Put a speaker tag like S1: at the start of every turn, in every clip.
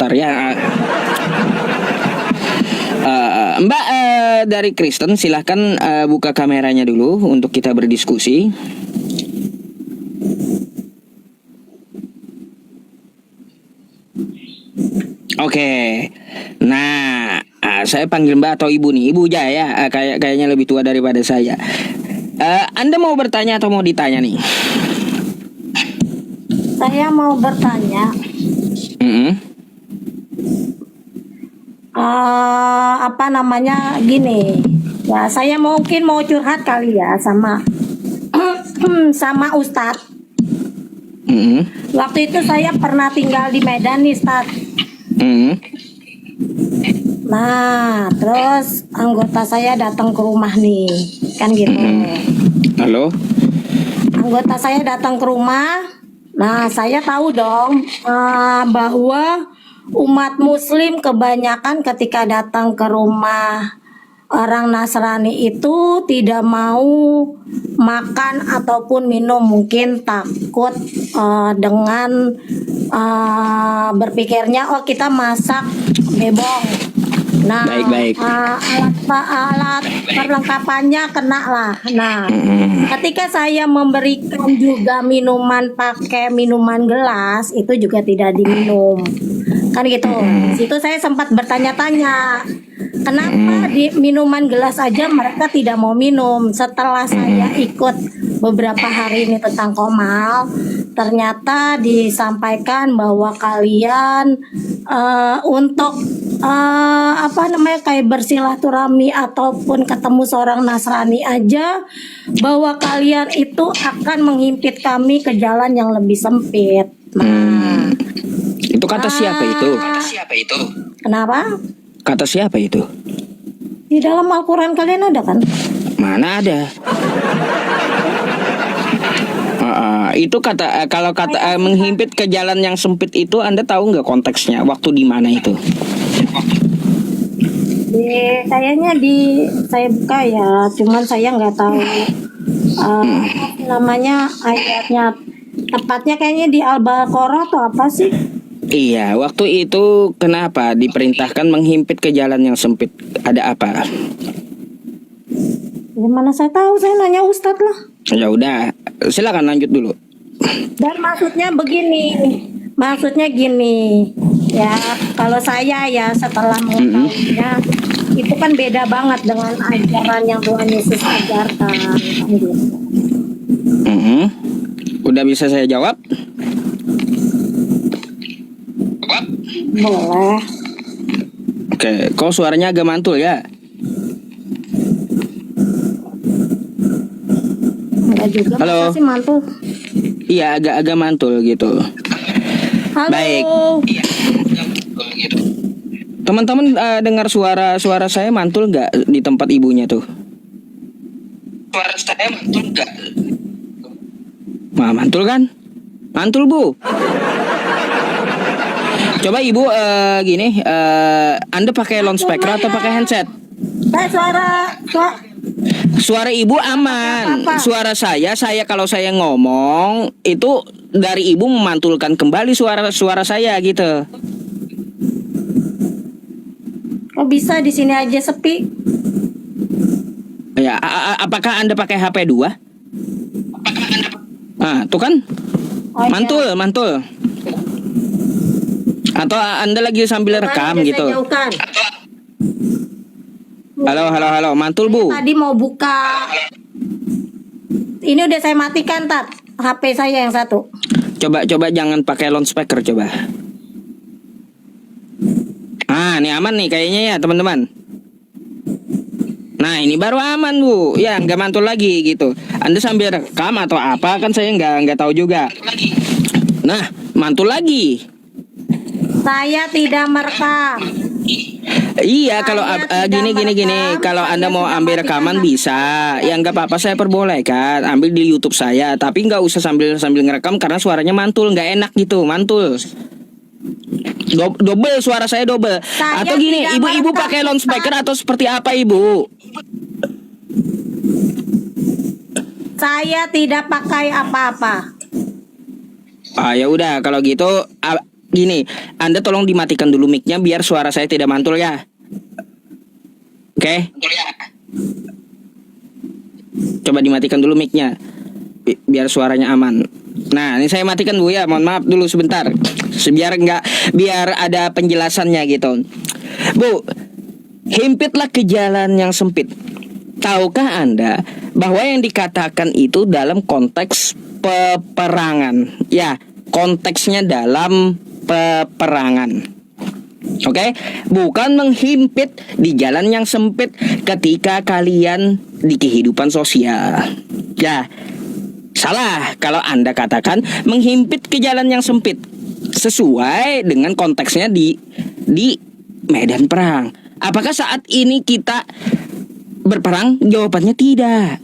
S1: Bentar ya. Mbak dari Kristen, silahkan buka kameranya dulu untuk kita berdiskusi. Oke. Nah, saya panggil Mbak atau Ibu nih. Ibu aja ya. Kayaknya lebih tua daripada saya. Anda mau bertanya atau mau ditanya nih?
S2: Saya mau bertanya. Apa namanya gini ya, saya mungkin mau curhat kali ya sama sama Ustadz. Waktu itu saya pernah tinggal di Medan nih, Ustadz. Nah, terus anggota saya datang ke rumah nih, kan gitu.
S1: Halo.
S2: Anggota saya datang ke rumah. Nah, saya tahu dong bahwa umat Muslim kebanyakan ketika datang ke rumah orang Nasrani itu tidak mau makan ataupun minum, mungkin takut dengan berpikirnya oh kita masak bebong. Nah,
S1: baik.
S2: alat perlengkapannya kena lah. Nah, ketika saya memberikan juga minuman pakai minuman gelas, itu juga tidak diminum. Kan gitu. Situ saya sempat bertanya-tanya, kenapa di minuman gelas aja mereka tidak mau minum. Setelah saya ikut beberapa hari ini tentang Qomal, ternyata disampaikan bahwa kalian untuk apa namanya kayak bersilaturahmi ataupun ketemu seorang Nasrani aja, bahwa kalian itu akan menghimpit kami ke jalan yang lebih sempit. Nah,
S1: itu kata siapa itu?
S2: Kenapa?
S1: Kata siapa itu?
S2: Di dalam Al-Quran kalian ada kan?
S1: Mana ada? Itu kata kalau kata menghimpit ke jalan yang sempit itu, Anda tahu nggak konteksnya? Waktu di mana itu?
S2: Kayaknya saya buka ya, cuman saya nggak tahu namanya ayatnya tepatnya, kayaknya di Al-Baqarah atau apa sih?
S1: Iya, waktu itu kenapa diperintahkan menghimpit ke jalan yang sempit? Ada apa?
S2: Gimana saya tahu, saya nanya Ustadz lah.
S1: Ya udah, silakan lanjut dulu.
S2: Dan maksudnya gini ya, kalau saya ya setelah mengetahuinya itu kan beda banget dengan ajaran yang Tuhan Yesus ajarkan gitu.
S1: Udah bisa saya jawab?
S2: Boleh.
S1: Oke, kok suaranya agak mantul ya?
S2: Enggak juga.
S1: Halo.
S2: Masa sih mantul?
S1: Iya, agak mantul gitu.
S2: Halo.
S1: Baik. Teman-teman dengar suara saya mantul nggak di tempat ibunya tuh? Suara saya mantul nggak? Mantul kan? Mantul, Bu. Coba Ibu gini, Anda pakai loudspeaker atau pakai handset? Suara Ibu aman. Suara saya kalau saya ngomong itu dari Ibu memantulkan kembali suara saya gitu.
S2: Kok bisa di sini aja sepi?
S1: Ya, apakah Anda pakai HP 2? Tuh kan?
S2: Oh,
S1: mantul. Atau Anda lagi sambil rekam gitu? Halo, mantul, Bu.
S2: Tadi mau buka. Ini udah saya matikan, Tat. HP saya yang satu.
S1: Coba jangan pakai loudspeaker coba. Ini aman nih kayaknya ya, teman-teman. Nah, ini baru aman, Bu. Ya, nggak mantul lagi gitu. Anda sambil rekam atau apa kan saya nggak tahu juga. Nah, mantul lagi.
S2: Saya tidak merekam.
S1: Iya, kalau gini. Kalau Anda mau ambil rekaman bisa. Ya nggak apa-apa, saya perbolehkan. Ambil di YouTube saya, tapi nggak usah sambil ngerekam karena suaranya mantul, nggak enak gitu, mantul. Double suara saya double. Atau gini, ibu pakai loudspeaker atau seperti apa, Ibu?
S2: Saya tidak pakai apa-apa.
S1: Ya udah kalau gitu gini, Anda tolong dimatikan dulu mic-nya biar suara saya tidak mantul ya. Oke? Coba dimatikan dulu mic-nya biar suaranya aman. Nah, ini saya matikan Bu ya. Mohon maaf dulu sebentar. Biar ada penjelasannya gitu. Bu, himpitlah ke jalan yang sempit. Tahukah Anda bahwa yang dikatakan itu dalam konteks peperangan? Ya, konteksnya dalam peperangan. Oke, bukan menghimpit di jalan yang sempit ketika kalian di kehidupan sosial. Ya, salah kalau Anda katakan menghimpit ke jalan yang sempit sesuai dengan konteksnya di medan perang. Apakah saat ini kita berperang? Jawabannya tidak.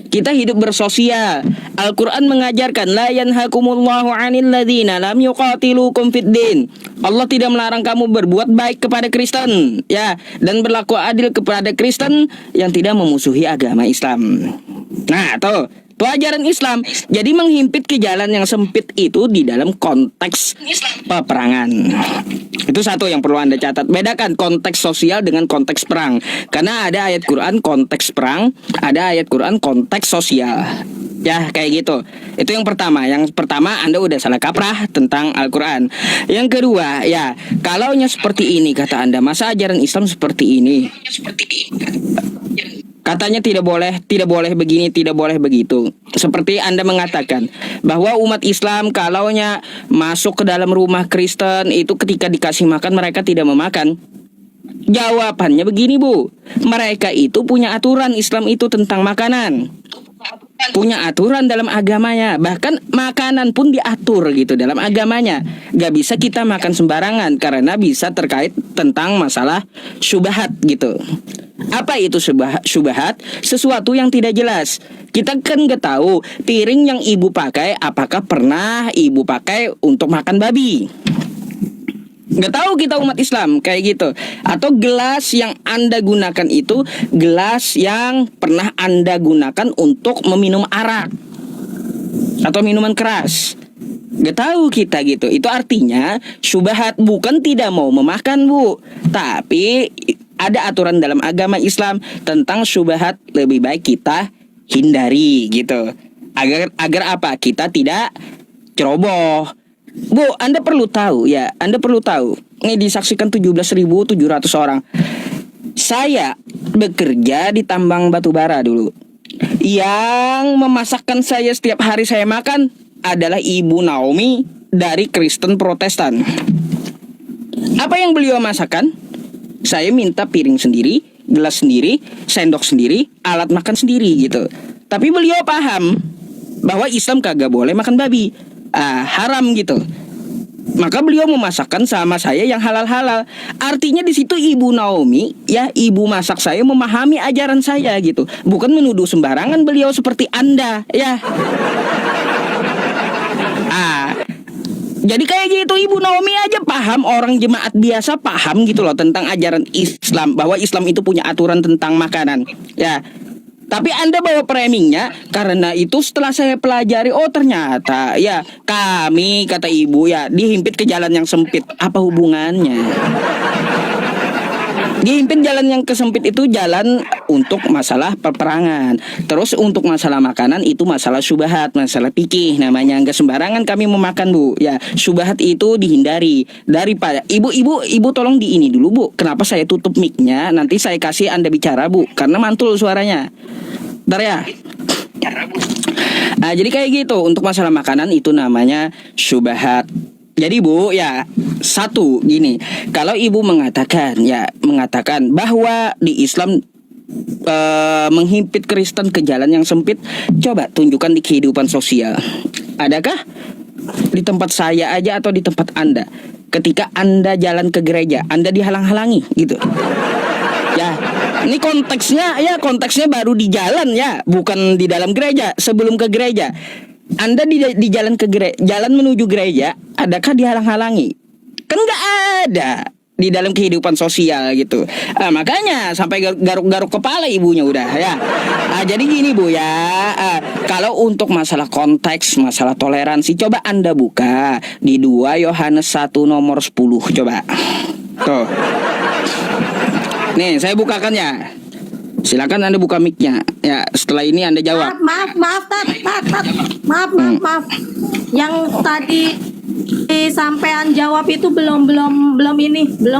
S1: Kita hidup bersosial. Al-Quran mengajarkan la yanhakumullahu 'anil ladzina lam yuqatilukum fid din. Allah tidak melarang kamu berbuat baik kepada Kristen, ya, dan berlaku adil kepada Kristen yang tidak memusuhi agama Islam. Nah, tuh pelajaran Islam. Jadi menghimpit ke jalan yang sempit itu di dalam konteks peperangan. Itu satu yang perlu Anda catat. Bedakan konteks sosial dengan konteks perang. Karena ada ayat Quran konteks perang, ada ayat Quran konteks sosial. Ya, kayak gitu. Itu yang pertama. Yang pertama Anda udah salah kaprah tentang Al-Quran. Yang kedua, ya, kalaunya seperti ini kata Anda, masa ajaran Islam seperti ini? Katanya tidak boleh begini, tidak boleh begitu. Seperti Anda mengatakan bahwa umat Islam kalaunya masuk ke dalam rumah Kristen itu ketika dikasih makan mereka tidak memakan. Jawabannya begini Bu, mereka itu punya aturan Islam itu tentang makanan. Punya aturan dalam agamanya. Bahkan makanan pun diatur gitu dalam agamanya. Gak bisa kita makan sembarangan karena bisa terkait tentang masalah syubhat gitu. Apa itu syubhat? Sesuatu yang tidak jelas. Kita kan gak tahu piring yang ibu pakai apakah pernah ibu pakai untuk makan babi. Gak tahu kita umat Islam kayak gitu. Atau gelas yang Anda gunakan itu gelas yang pernah Anda gunakan untuk meminum arak atau minuman keras. Gak tahu kita gitu. Itu artinya syubhat, bukan tidak mau memakan Bu, tapi ada aturan dalam agama Islam tentang syubhat, lebih baik kita hindari gitu. Agar apa? Kita tidak ceroboh. Bu, Anda perlu tahu ya, Anda perlu tahu. Ini disaksikan 17.700 orang. Saya bekerja di tambang batu bara dulu. Yang memasakkan saya setiap hari saya makan adalah Ibu Naomi dari Kristen Protestan. Apa yang beliau masakan? Saya minta piring sendiri, gelas sendiri, sendok sendiri, alat makan sendiri gitu. Tapi beliau paham bahwa Islam kagak boleh makan babi, haram gitu. Maka beliau memasakkan sama saya yang halal-halal. Artinya di situ Ibu Naomi, ya, ibu masak saya memahami ajaran saya gitu. Bukan menuduh sembarangan beliau seperti Anda, ya. Jadi kayak gitu, Ibu Naomi aja paham, orang jemaat biasa paham gitu loh tentang ajaran Islam, bahwa Islam itu punya aturan tentang makanan, ya. Tapi Anda bawa framingnya, karena itu setelah saya pelajari, oh ternyata ya kami, kata ibu, ya dihimpit ke jalan yang sempit. Apa hubungannya? Dihimpit jalan yang kesempit itu jalan untuk masalah peperangan. Terus untuk masalah makanan itu masalah syubhat, masalah fikih namanya. Enggak sembarangan kami memakan Bu. Ya, syubhat itu dihindari. Daripada ibu tolong di ini dulu Bu. Kenapa saya tutup mic-nya? Nanti saya kasih Anda bicara Bu, karena mantul suaranya. Bentar ya. Jadi kayak gitu. Untuk masalah makanan itu namanya syubhat. Jadi Bu, ya, satu gini, kalau ibu mengatakan bahwa di Islam menghimpit Kristen ke jalan yang sempit, coba tunjukkan di kehidupan sosial. Adakah di tempat saya aja atau di tempat Anda, ketika Anda jalan ke gereja, Anda dihalang-halangi gitu? Ya, ini konteksnya baru di jalan ya, bukan di dalam gereja. Sebelum ke gereja, Anda di jalan jalan menuju gereja, adakah dihalang-halangi? Kan nggak ada di dalam kehidupan sosial gitu. Makanya sampai garuk-garuk kepala ibunya udah ya. Jadi gini Bu ya, kalau untuk masalah konteks, masalah toleransi, coba Anda buka di 2 Yohanes 1 nomor 10, coba. Tuh. Nih, saya bukakan ya. Silakan Anda buka mic-nya. Ya, setelah ini Anda jawab.
S2: Maaf, maaf. Yang tadi sampean jawab itu belum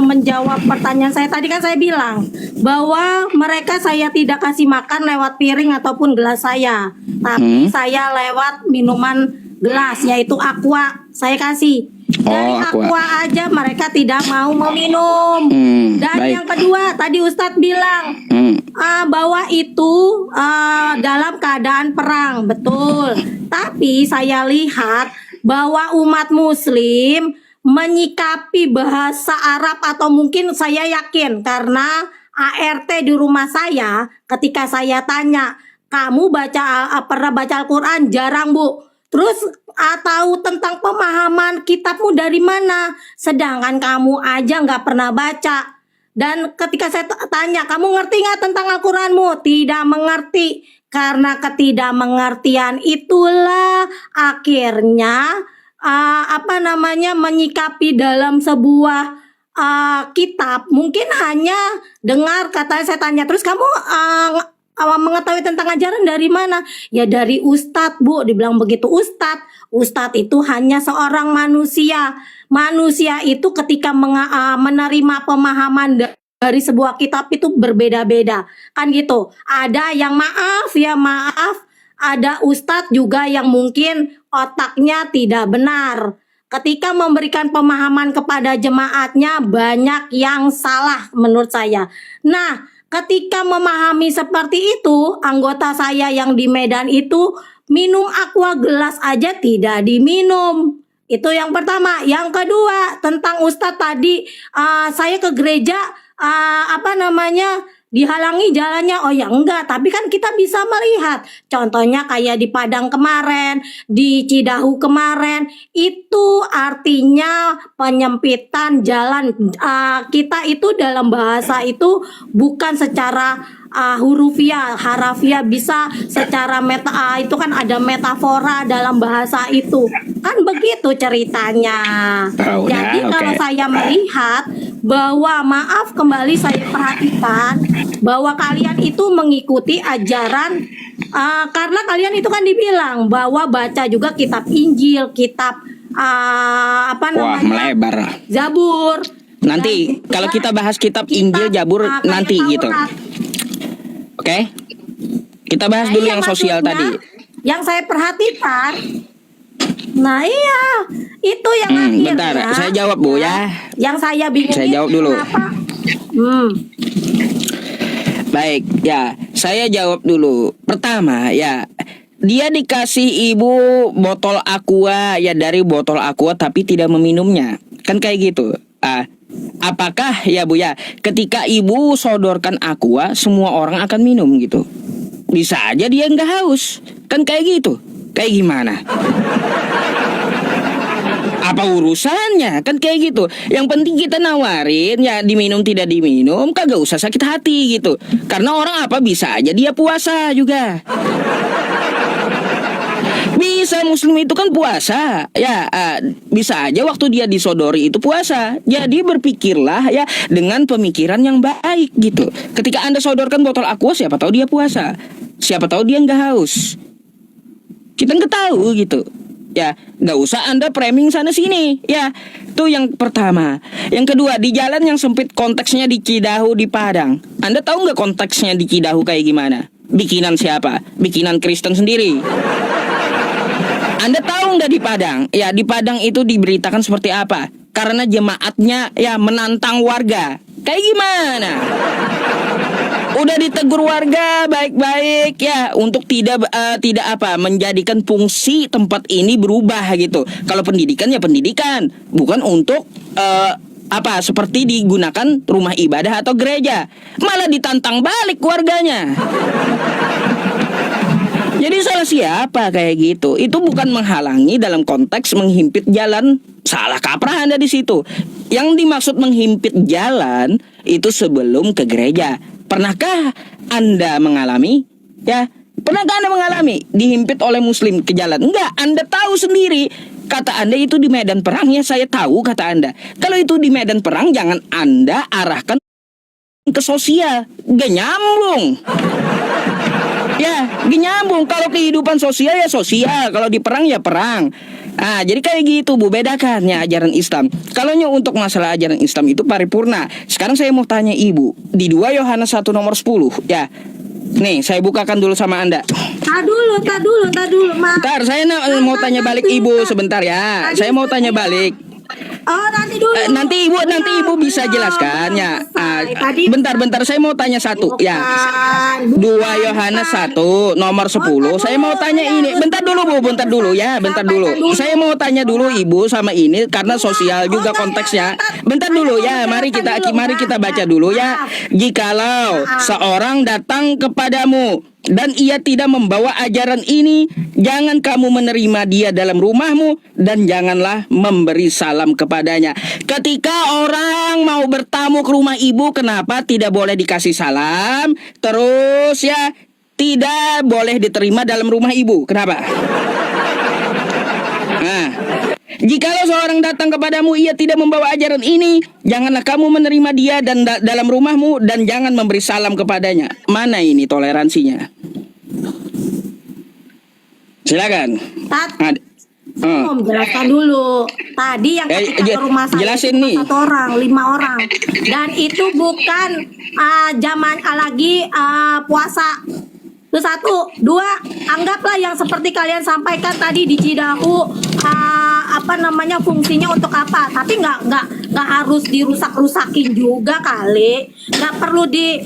S2: menjawab pertanyaan saya. Tadi kan saya bilang bahwa mereka saya tidak kasih makan lewat piring ataupun gelas saya, tapi saya lewat minuman gelas, yaitu aqua saya kasih. Dari aqua aja mereka tidak mau meminum. Dan
S1: baik.
S2: yang kedua tadi Ustadz bilang bahwa itu dalam keadaan perang, betul. Tapi saya lihat bahwa umat Muslim menyikapi bahasa Arab, atau mungkin saya yakin karena ART di rumah saya, ketika saya tanya, kamu pernah baca Al-Quran? Jarang, Bu. Terus tahu tentang pemahaman kitabmu dari mana? Sedangkan kamu aja nggak pernah baca. Dan ketika saya tanya, kamu ngerti nggak tentang Al-Quranmu? Tidak mengerti. Karena ketidakmengertian itulah akhirnya menyikapi dalam sebuah kitab. Mungkin hanya dengar kata, saya tanya, terus kamu mengetahui tentang ajaran dari mana? Ya dari Ustadz, Bu. Dibilang begitu. Ustadz itu hanya seorang manusia. Manusia itu ketika menerima pemahaman dari sebuah kitab itu berbeda-beda, kan gitu. Ada yang maaf, ada Ustadz juga yang mungkin otaknya tidak benar. Ketika memberikan pemahaman kepada jemaatnya, banyak yang salah menurut saya. Nah, ketika memahami seperti itu, anggota saya yang di Medan itu minum aqua gelas aja tidak diminum. Itu yang pertama. Yang kedua, tentang Ustadz tadi, saya ke gereja dihalangi jalannya. Oh ya enggak, tapi kan kita bisa melihat. Contohnya kayak di Padang kemarin, di Cidahu kemarin, itu artinya penyempitan jalan. Kita itu dalam bahasa itu bukan secara harafiah, bisa secara itu kan ada metafora dalam bahasa itu, kan begitu ceritanya. Jadi kalau saya melihat bahwa, maaf kembali saya perhatikan bahwa kalian itu mengikuti ajaran karena kalian itu kan dibilang bahwa baca juga kitab Injil, kitab
S1: melebar.
S2: Zabur.
S1: Nanti kalau kita bahas kitab Injil, Zabur nanti gitu. Oke, kita bahas dulu yang sosial tadi.
S2: Yang saya perhatikan, nah iya, itu yang akhirnya.
S1: Bentar, saya jawab Bu ya.
S2: Yang saya bingung.
S1: Saya jawab dulu.
S2: Kenapa?
S1: Baik, ya, saya jawab dulu. Pertama, ya, dia dikasih ibu botol aqua, ya dari botol aqua tapi tidak meminumnya, kan kayak gitu. Apakah ya Bu ya, ketika ibu sodorkan aqua, semua orang akan minum gitu? Bisa aja dia nggak haus, kan kayak gitu. Kayak gimana? Apa urusannya? Kan kayak gitu. Yang penting kita nawarin, ya diminum tidak diminum, kagak usah sakit hati gitu. Karena orang apa bisa aja dia puasa juga. Bisa, Muslim itu kan puasa. Ya, bisa aja waktu dia disodori itu puasa. Jadi berpikirlah ya dengan pemikiran yang baik gitu. Ketika Anda sodorkan botol aqua, siapa tahu dia puasa, siapa tahu dia nggak haus. Kita nggak tahu gitu. Ya, nggak usah Anda framing sana sini. Ya, itu yang pertama. Yang kedua, di jalan yang sempit, konteksnya di Cidahu di Padang. Anda tahu nggak konteksnya di Cidahu kayak gimana? Bikinan siapa? Bikinan Kristen sendiri. Anda tahu nggak di Padang? Ya, di Padang itu diberitakan seperti apa? Karena jemaatnya ya menantang warga. Kayak gimana? Udah ditegur warga baik-baik ya untuk tidak menjadikan fungsi tempat ini berubah gitu. Kalau pendidikan ya pendidikan, bukan untuk seperti digunakan rumah ibadah atau gereja. Malah ditantang balik warganya. Jadi salah siapa kayak gitu? Itu bukan menghalangi dalam konteks menghimpit jalan. Salah kaprah Anda di situ. Yang dimaksud menghimpit jalan itu sebelum ke gereja. Pernahkah Anda mengalami Ya, pernahkah Anda mengalami dihimpit oleh Muslim ke jalan? Enggak, Anda tahu sendiri. Kata Anda itu di medan perang, ya saya tahu kata Anda. Kalau itu di medan perang, jangan Anda arahkan ke sosial. Gak nyambung. Ya, gak nyambung. Kalau kehidupan sosial ya sosial, kalau di perang ya perang. Ah, jadi kayak gitu Bu, bedakan ya ajaran Islam. Kalau untuk masalah ajaran Islam itu paripurna. Sekarang saya mau tanya Ibu, di 2 Yohanes 1 nomor 10, ya. Nih, saya bukakan dulu sama Anda.
S2: Tak dulu, Ma.
S1: Bentar, saya mau tanya balik Ibu sebentar ya. Saya mau tanya balik.
S2: Oh, nanti dulu.
S1: Nanti ibu bisa jelaskan ya. Bentar, saya mau tanya satu ya. 2 Yohanes 1 nomor 10. Saya mau tanya ini. Bentar dulu Bu, bentar dulu ya, bentar dulu. Saya mau tanya dulu Ibu sama ini karena sosial juga konteksnya. Bentar dulu ya, mari kita baca dulu ya. Jikalau seorang datang kepadamu dan ia tidak membawa ajaran ini, jangan kamu menerima dia dalam rumahmu dan janganlah memberi salam kepadanya. Ketika orang mau bertamu ke rumah ibu, kenapa tidak boleh dikasih salam? Terus ya, tidak boleh diterima dalam rumah ibu. Kenapa? Nah, jikalau seorang datang kepadamu ia tidak membawa ajaran ini, janganlah kamu menerima dia dan dalam rumahmu dan jangan memberi salam kepadanya. Mana ini toleransinya? Silakan.
S2: Mau menjelaskan dulu. Tadi yang ketika ke rumah saya
S1: jelasin
S2: itu
S1: nih.
S2: 1 orang, 5 orang. Dan itu bukan zaman lagi puasa. Itu 1, 2, anggaplah yang seperti kalian sampaikan tadi di Cidahu, fungsinya untuk apa? Tapi nggak harus dirusak-rusakin juga kali. Nggak perlu di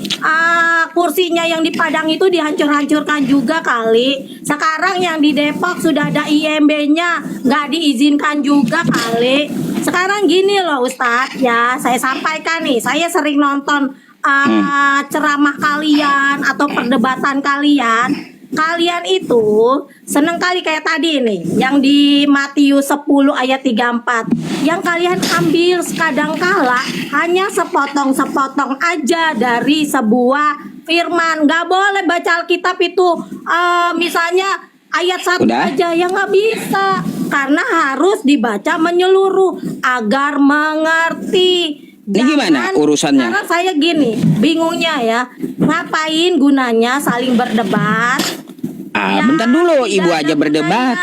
S2: kursinya yang di Padang itu dihancur-hancurkan juga kali. Sekarang yang di Depok sudah ada IMB-nya, nggak diizinkan juga kali. Sekarang gini loh Ustadz, ya saya sampaikan nih, saya sering nonton ceramah kalian atau perdebatan kalian itu seneng kali kayak tadi nih yang di Matius 10 ayat 34 yang kalian ambil kadangkala hanya sepotong-sepotong aja dari sebuah firman. Nggak boleh baca Alkitab itu misalnya ayat 1 aja, yang nggak bisa, karena harus dibaca menyeluruh agar mengerti.
S1: Ini gimana urusannya?
S2: Karena saya gini, bingungnya ya, ngapain gunanya saling berdebat?
S1: Bentar dulu, Ibu aja berdebat.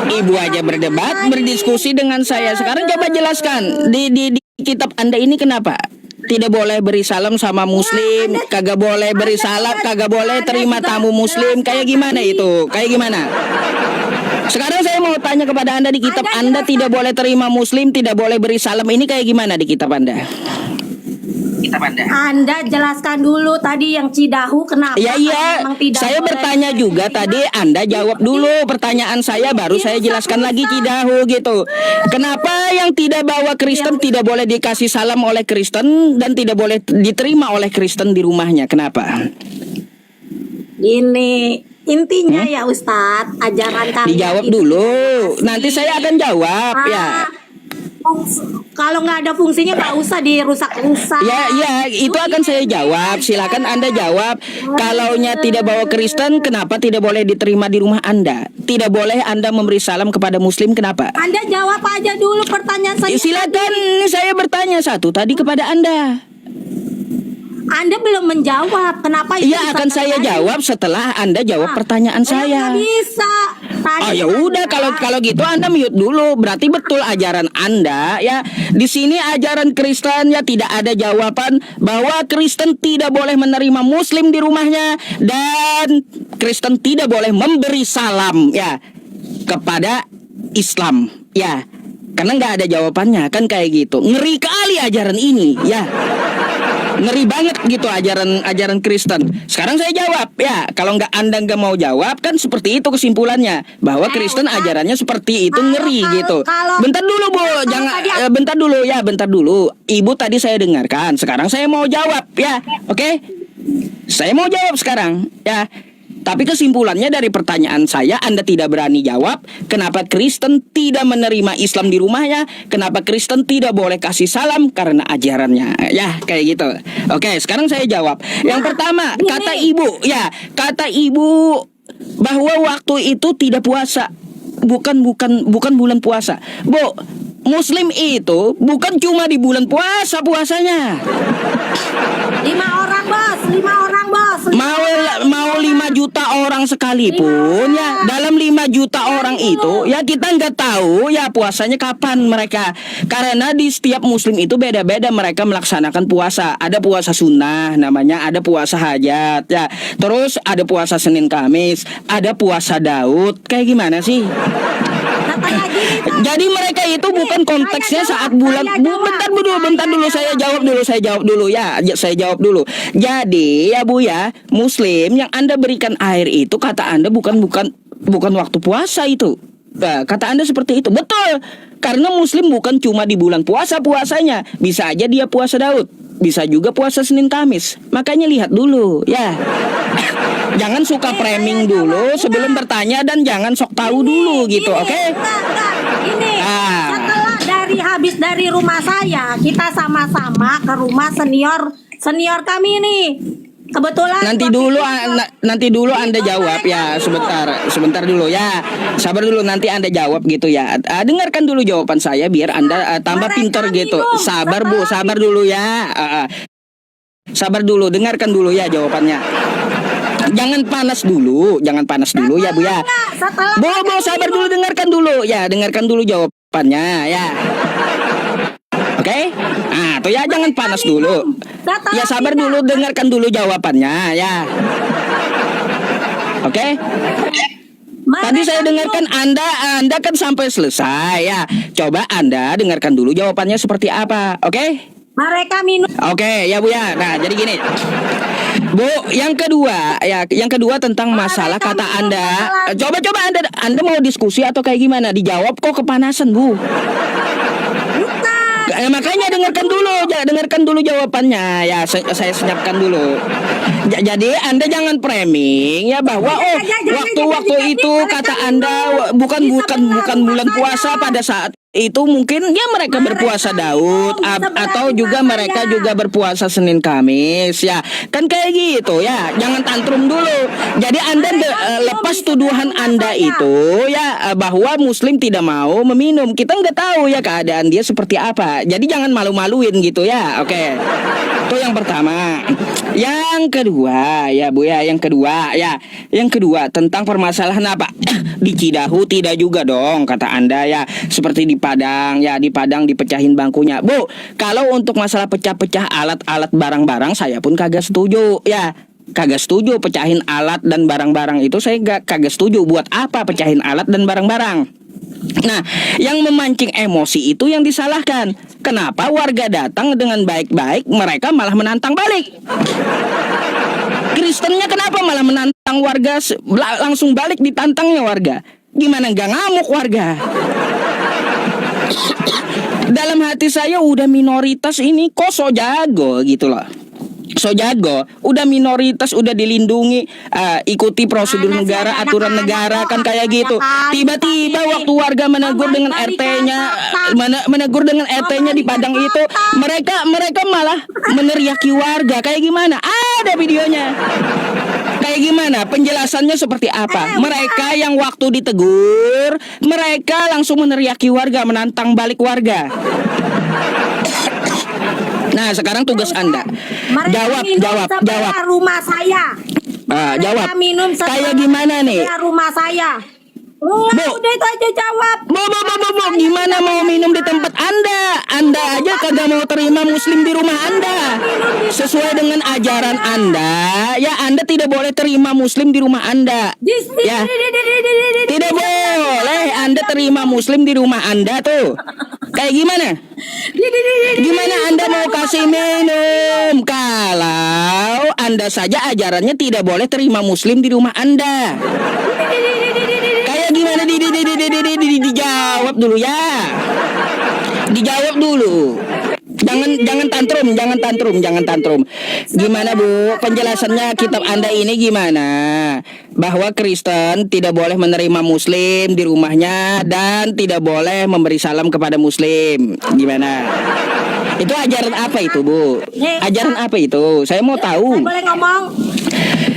S1: Ibu aja berdebat, berdiskusi dengan saya. Sekarang coba jelaskan di kitab Anda ini kenapa tidak boleh beri salam sama Muslim, kagak boleh beri salam, kagak boleh terima tamu Muslim, kayak gimana itu? Kayak gimana? Sekarang saya mau tanya kepada Anda, di kitab Anda tidak boleh terima Muslim, tidak boleh beri salam, ini kayak gimana di kitab Anda?
S2: Anda jelaskan dulu tadi yang Cidahu kenapa?
S1: Iya, saya bertanya juga tadi, Anda jawab dulu pertanyaan saya, baru saya jelaskan lagi Cidahu gitu. Kenapa yang tidak bawa Kristen tidak boleh dikasih salam oleh Kristen dan tidak boleh diterima oleh Kristen di rumahnya? Kenapa?
S2: Ini intinya ya Ustadz, ajaran kalian
S1: dijawab dulu, nanti saya akan jawab ya.
S2: Kalau nggak ada fungsinya nggak usah dirusak-rusak.
S1: Ya, itu akan saya jawab. Silakan Anda jawab. Kalaunya tidak bawa Kristen, kenapa tidak boleh diterima di rumah Anda? Tidak boleh Anda memberi salam kepada Muslim, kenapa?
S2: Anda jawab aja dulu pertanyaan saya.
S1: Silakan, saya bertanya satu tadi kepada Anda.
S2: Anda belum menjawab. Kenapa itu?
S1: Iya, akan saya jawab setelah Anda jawab pertanyaan saya.
S2: Nggak bisa.
S1: Ya udah, kalau gitu Anda mute dulu. Berarti betul ajaran Anda ya. Di sini ajaran Kristen ya tidak ada jawaban bahwa Kristen tidak boleh menerima Muslim di rumahnya dan Kristen tidak boleh memberi salam ya kepada Islam ya. Karena nggak ada jawabannya kan kayak gitu. Ngeri kali ajaran ini ya. Ngeri banget gitu ajaran Kristen. Sekarang saya jawab ya. Kalau Anda nggak mau jawab kan seperti itu kesimpulannya, bahwa Kristen ajarannya seperti itu, ngeri gitu. Bentar dulu Bu, jangan bentar dulu. Ibu tadi saya dengarkan. Sekarang saya mau jawab ya. Oke? Saya mau jawab sekarang ya. Tapi kesimpulannya dari pertanyaan saya, Anda tidak berani jawab. Kenapa Kristen tidak menerima Islam di rumahnya? Kenapa Kristen tidak boleh kasih salam? Karena ajarannya. Ya, kayak gitu. Oke, sekarang saya jawab. Yang pertama, kata ibu bahwa waktu itu tidak puasa. Bukan bulan puasa. Bu, Muslim itu bukan cuma di bulan puasa puasanya.
S2: 5 orang bos.
S1: Mau 5 juta orang sekalipun ya, dalam 5 juta orang itu ya kita nggak tahu ya puasanya kapan mereka. Karena di setiap Muslim itu beda-beda mereka melaksanakan puasa. Ada puasa sunnah namanya, ada puasa hajat ya. Terus ada puasa Senin Kamis, ada puasa Daud. Kayak gimana sih? Jadi mereka itu bukan konteksnya saat bulan. Bentar dulu saya jawab dulu. Jadi ya Bu ya, Muslim yang Anda berikan air itu kata Anda bukan waktu puasa itu. Nah, kata Anda seperti itu. Betul. Karena Muslim bukan cuma di bulan puasa puasanya. Bisa aja dia puasa Daud, bisa juga puasa Senin Kamis. Makanya lihat dulu ya. Jangan suka framing dulu sebelum bertanya, dan jangan sok tahu dulu gitu, oke?
S2: Ini setelah habis dari rumah saya, kita sama-sama ke rumah senior kami nih. Kebetulan
S1: nanti dulu Anda jawab ya, sebentar dulu ya. Sabar dulu, nanti Anda jawab gitu ya. Dengarkan dulu jawaban saya biar Anda tambah pintar gitu. Sabar Bu, sabar dulu ya. Sabar dulu, dengarkan dulu ya jawabannya. Jangan panas dulu ya Bu ya. Bu, sabar dulu, dengarkan dulu jawabannya ya. Oke? Nah, tuh ya, jangan panas dulu. Ya sabar dulu, dengarkan dulu jawabannya ya. Oke? Tadi saya dengarkan Anda kan sampai selesai ya. Coba Anda dengarkan dulu jawabannya seperti apa, oke?
S2: Mereka minum.
S1: Oke, ya Bu ya. Nah, jadi gini. Bu, yang kedua tentang masalah kata Anda. Coba Anda mau diskusi atau kayak gimana? Dijawab kok kepanasan, Bu. Makanya dengarkan dulu jawabannya ya. Saya senyapkan dulu. Jadi Anda jangan framing ya bahwa waktu itu kata Anda bukan bulan puasa pada saat itu mungkin ya mereka berpuasa Daud atau juga mereka juga berpuasa Senin Kamis ya. Kan kayak gitu ya. Jangan tantrum dulu. Jadi Anda lepas tuduhan Anda itu ya bahwa Muslim tidak mau meminum. Kita nggak tahu ya keadaan dia seperti apa. Jadi jangan malu-maluin gitu ya. Oke. Itu yang pertama. Yang kedua ya Bu ya, yang kedua tentang permasalahan apa? Di Cidahu tidak juga dong kata Anda ya. Seperti di Padang dipecahin bangkunya. Bu, kalau untuk masalah pecah-pecah alat-alat barang-barang saya pun kagak setuju ya. Kagak setuju pecahin alat dan barang-barang itu, saya kagak setuju. Buat apa pecahin alat dan barang-barang? Nah, yang memancing emosi itu yang disalahkan. Kenapa warga datang dengan baik-baik, mereka malah menantang balik? Kristennya kenapa malah menantang warga, langsung balik ditantangnya warga? Gimana nggak ngamuk warga? Dalam hati saya udah minoritas ini kok so jago gitu loh. So jago, udah minoritas, udah dilindungi, ikuti prosedur negara, aturan negara kan kayak gitu. Tiba-tiba waktu warga menegur dengan RT-nya di Padang itu, mereka malah meneriaki warga. Kayak gimana? Ada videonya. Kayak gimana? Penjelasannya seperti apa? Mereka yang waktu ditegur, mereka langsung meneriaki warga, menantang balik warga. Nah, sekarang tugas Anda. Jawab.
S2: Rumah saya.
S1: Jawab.
S2: Minum
S1: kayak gimana nih?
S2: Rumah saya.
S1: Bu,
S2: udah itu aja jawab.
S1: Bu, gimana mau minum di tempat Anda? Anda aja kagak mau terima Muslim di rumah Anda. Sesuai dengan ajaran Anda, ya Anda tidak boleh terima Muslim di rumah Anda. Ya. Tidak boleh Anda terima Muslim di rumah Anda tuh. Kayak gimana? Gimana Anda mau kasih minum kalau Anda saja ajarannya tidak boleh terima Muslim di rumah Anda? Kayak gimana? Dijawab dulu ya. Dijawab dulu. Jangan tantrum. Gimana Bu? Penjelasannya kitab Anda ini gimana? bahwa Kristen tidak boleh menerima Muslim di rumahnya dan tidak boleh memberi salam kepada Muslim. Gimana? Itu ajaran apa itu, Bu? Ajaran apa itu? Saya mau
S2: Saya
S1: tahu.
S2: boleh ngomong?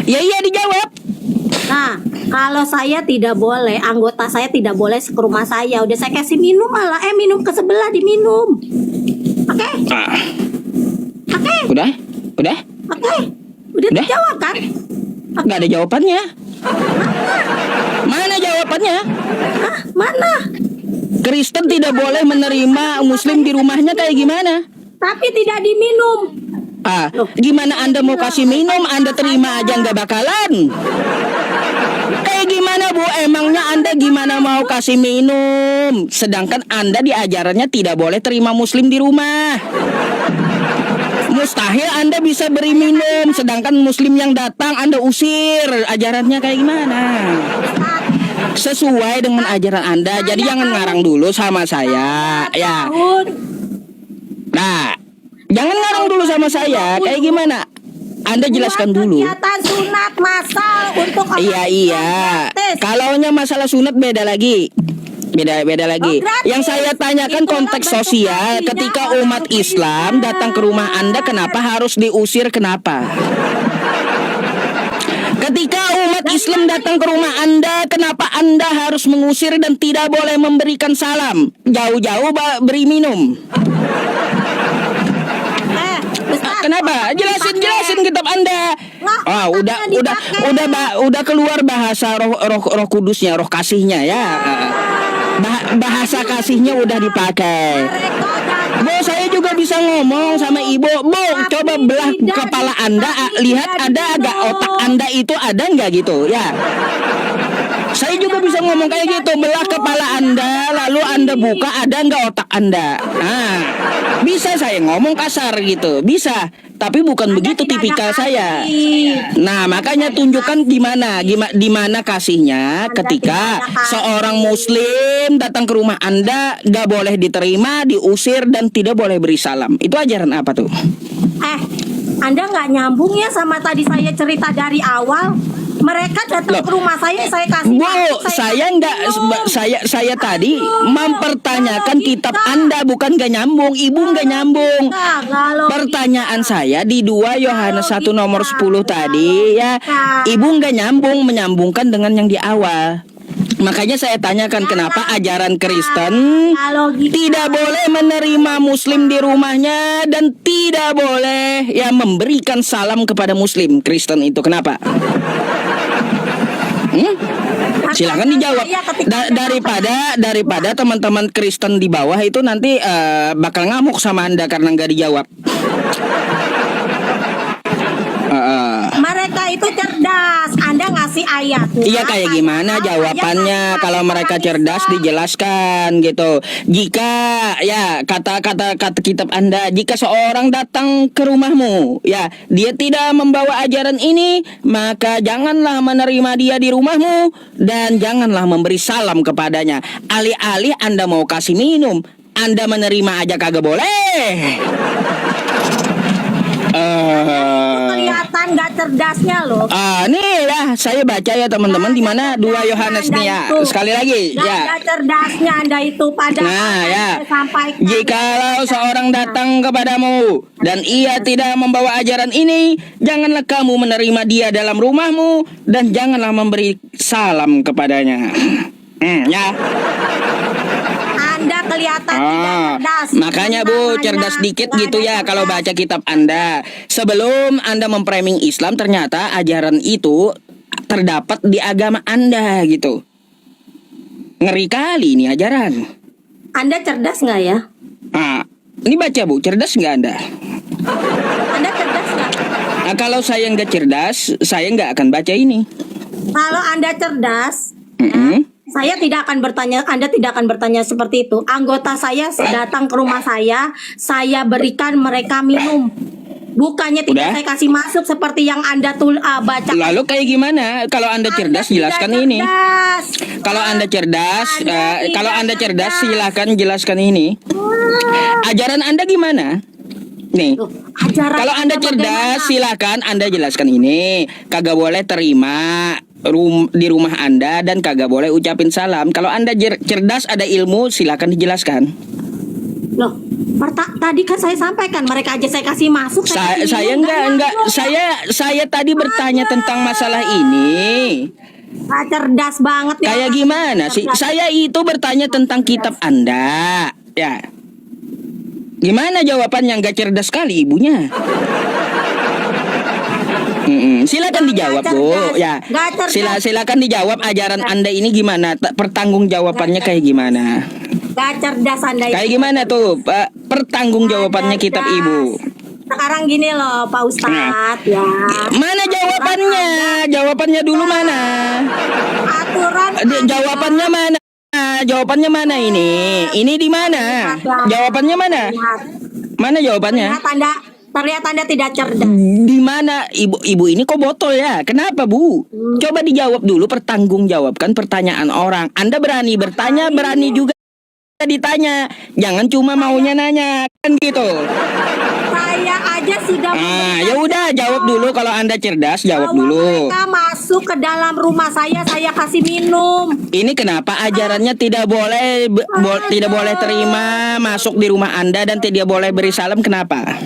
S1: Ya iya dijawab.
S2: Nah, kalau saya tidak boleh, anggota saya tidak boleh ke rumah saya. Udah saya kasih minum malah, minum ke sebelah diminum. Oke,
S1: Ah,
S2: oke,
S1: udah? Udah?
S2: oke. Udah
S1: Udah?
S2: terjawab kan?
S1: Nggak ada jawabannya. Mana jawabannya?
S2: Hah, mana?
S1: Kristen tidak boleh menerima Muslim di rumahnya kayak gimana?
S2: Tapi tidak diminum.
S1: Ah, gimana Anda mau kasih minum, Anda terima aja nggak bakalan? Kayak gimana Bu? Emangnya Anda gimana mau kasih minum? Sedangkan Anda di ajarannya tidak boleh terima Muslim di rumah. Mustahil Anda bisa beri minum, sedangkan Muslim yang datang Anda usir. Ajarannya kayak gimana? Sesuai dengan ajaran Anda. Jadi jangan ngarang dulu sama saya, ya.
S2: Tahun.
S1: Nah, jangan ngarang dulu sama saya. Kayak gimana? Anda jelaskan dulu.
S2: Kegiatan sunat massal untuk orang
S1: Iya.
S2: Islam gratis.
S1: Kalaunya masalah sunat beda lagi. Beda lagi.
S2: Oh, gratis.
S1: Yang saya tanyakan
S2: Itulah
S1: konteks
S2: bentuk
S1: sosial.
S2: kasihnya
S1: Ketika
S2: orang
S1: umat Islam
S2: Islam.
S1: datang ke rumah Anda, kenapa harus diusir? Kenapa? Ketika umat Islam datang ke rumah Anda, kenapa Anda harus mengusir dan tidak boleh memberikan salam? Jauh-jauh beri minum.
S2: Ustaz,
S1: Kenapa? Jelasin kitab Anda.
S2: Nggak,
S1: Ah,
S2: otaknya dipakai.
S1: udah keluar bahasa roh kudusnya, roh kasihnya ya. Bahasa kasihnya udah dipakai.
S2: mereka datang
S1: Bu, saya juga bisa ngomong sama ibu. Bu, coba belah kepala Anda, lihat ada agak otak Anda itu ada nggak gitu ya. Saya juga bisa ngomong kayak gitu, belah kepala Anda, lalu Anda buka ada nggak otak Anda. Nah, bisa saya ngomong kasar gitu, bisa. Tapi bukan
S2: Anda
S1: begitu
S2: tidak
S1: tipikal
S2: ada
S1: saya.
S2: kasih.
S1: Nah, makanya tunjukkan di mana kasihnya ketika
S2: tidak ada kasih.
S1: seorang Muslim datang ke rumah Anda, gak boleh diterima, diusir dan tidak boleh beri salam. Itu ajaran apa tuh?
S2: Anda nggak nyambung ya sama tadi saya cerita dari awal. Mereka datang
S1: Loh.
S2: ke rumah saya kasih
S1: Bu,
S2: masuk,
S1: saya
S2: kasih
S1: nggak,
S2: minum.
S1: saya tadi
S2: Aduh,
S1: mempertanyakan
S2: nggak
S1: kitab
S2: logika.
S1: Anda, bukan gak nyambung. Ibu nggak nyambung.
S2: Nggak logika.
S1: Pertanyaan saya di 2 Yohanes 1 nomor 10
S2: Nggak
S1: tadi ya,
S2: logika.
S1: Ibu nggak nyambung menyambungkan dengan yang di awal. Makanya saya tanyakan kenapa ajaran Kristen
S2: Nggak logika.
S1: tidak boleh menerima Muslim di rumahnya dan tidak boleh ya memberikan salam kepada Muslim Kristen itu kenapa? Silakan dijawab.
S2: Iya, ketika
S1: Daripada teman-teman Kristen di bawah itu nanti bakal ngamuk sama Anda karena nggak dijawab.
S2: Mereka itu cerdas. Anda ngasih ayatnya.
S1: Iya kayak gimana jawabannya kalau mereka cerdas dijelaskan gitu. Jika ya kata kitab Anda, jika seorang datang ke rumahmu, ya dia tidak membawa ajaran ini, maka janganlah menerima dia di rumahmu dan janganlah memberi salam kepadanya. Alih-alih Anda mau kasih minum, Anda menerima aja kagak boleh.
S2: Kelihatan nggak cerdasnya loh.
S1: Nih ya, saya baca ya teman-teman di mana 2 Yohanes nih ya. Sekali lagi
S2: Nggak
S1: ya.
S2: ada cerdasnya Anda itu pada
S1: Nah ya,
S2: sampaikan.
S1: jikalau seorang datang kepadamu dan ia tidak membawa ajaran ini, janganlah kamu menerima dia dalam rumahmu dan janganlah memberi salam kepadanya. Ya.
S2: Anda kelihatan tidak cerdas.
S1: Makanya Bu,
S2: Namanya
S1: cerdas dikit
S2: nggak
S1: gitu
S2: ada
S1: ya kalau
S2: cerdas.
S1: baca kitab Anda. Sebelum Anda memframing Islam, ternyata ajaran itu terdapat di agama Anda gitu. Ngeri kali ini ajaran.
S2: Anda cerdas nggak ya?
S1: Ini baca Bu, cerdas nggak Anda?
S2: Anda cerdas nggak?
S1: Nah, kalau saya nggak cerdas, saya nggak akan baca ini.
S2: Kalau Anda cerdas,
S1: Mm-mm.
S2: saya tidak akan bertanya, Anda tidak akan bertanya seperti itu. Anggota saya datang ke rumah saya berikan mereka minum. Bukannya tidak
S1: Udah?
S2: saya kasih masuk seperti yang Anda baca.
S1: Lalu kayak gimana? Kalau Anda cerdas,
S2: tidak
S1: jelaskan ini.
S2: cerdas.
S1: Kalau Anda cerdas,
S2: Anda
S1: kalau
S2: tidak
S1: Anda cerdas,
S2: cerdas.
S1: silakan jelaskan ini. Ajaran Anda gimana? Nih.
S2: Loh, ajaran
S1: Kalau Anda cerdas,
S2: bagaimana?
S1: silakan Anda jelaskan ini. Kagak boleh terima di rumah Anda dan kagak boleh ucapin salam. Kalau Anda cerdas, ada ilmu, silakan dijelaskan.
S2: Loh, tadi kan saya sampaikan mereka aja saya kasih masuk.
S1: Saya enggak. Saya tadi bertanya tentang masalah ini.
S2: Cerdas banget ya.
S1: Kayak gimana sih? Saya itu bertanya tentang kitab Anda. Ya. Gimana jawabannya? Nggak cerdas sekali ibunya. Silakan dijawab, Bu. Ya. Silakan dijawab ajaran Anda ini gimana? Pertanggungjawabannya kayak gimana?
S2: Gak cerdas Anda.
S1: Kayak gimana tuh? Pertanggungjawabannya kitab Ibu.
S2: Sekarang gini loh, Pak Ustadz ya.
S1: Mana jawabannya? Jawabannya dulu mana?
S2: Aturan.
S1: Jawabannya mana? Jawabannya mana ini? Ini di mana? Jawabannya mana? Mana jawabannya?
S2: Terlihat Anda tidak cerdas.
S1: Di mana ibu ini kok botol ya? Kenapa, Bu? Coba dijawab dulu, pertanggungjawabkan pertanyaan orang. Anda berani bertanya, berani juga ditanya. Jangan cuma maunya nanya, kan gitu.
S2: Saya aja sudah.
S1: Ya udah, jawab dulu. Kalau Anda cerdas, jawab dulu.
S2: Mereka masuk ke dalam rumah saya kasih minum.
S1: Ini kenapa ajarannya tidak boleh terima masuk di rumah Anda dan tidak boleh beri salam? Kenapa?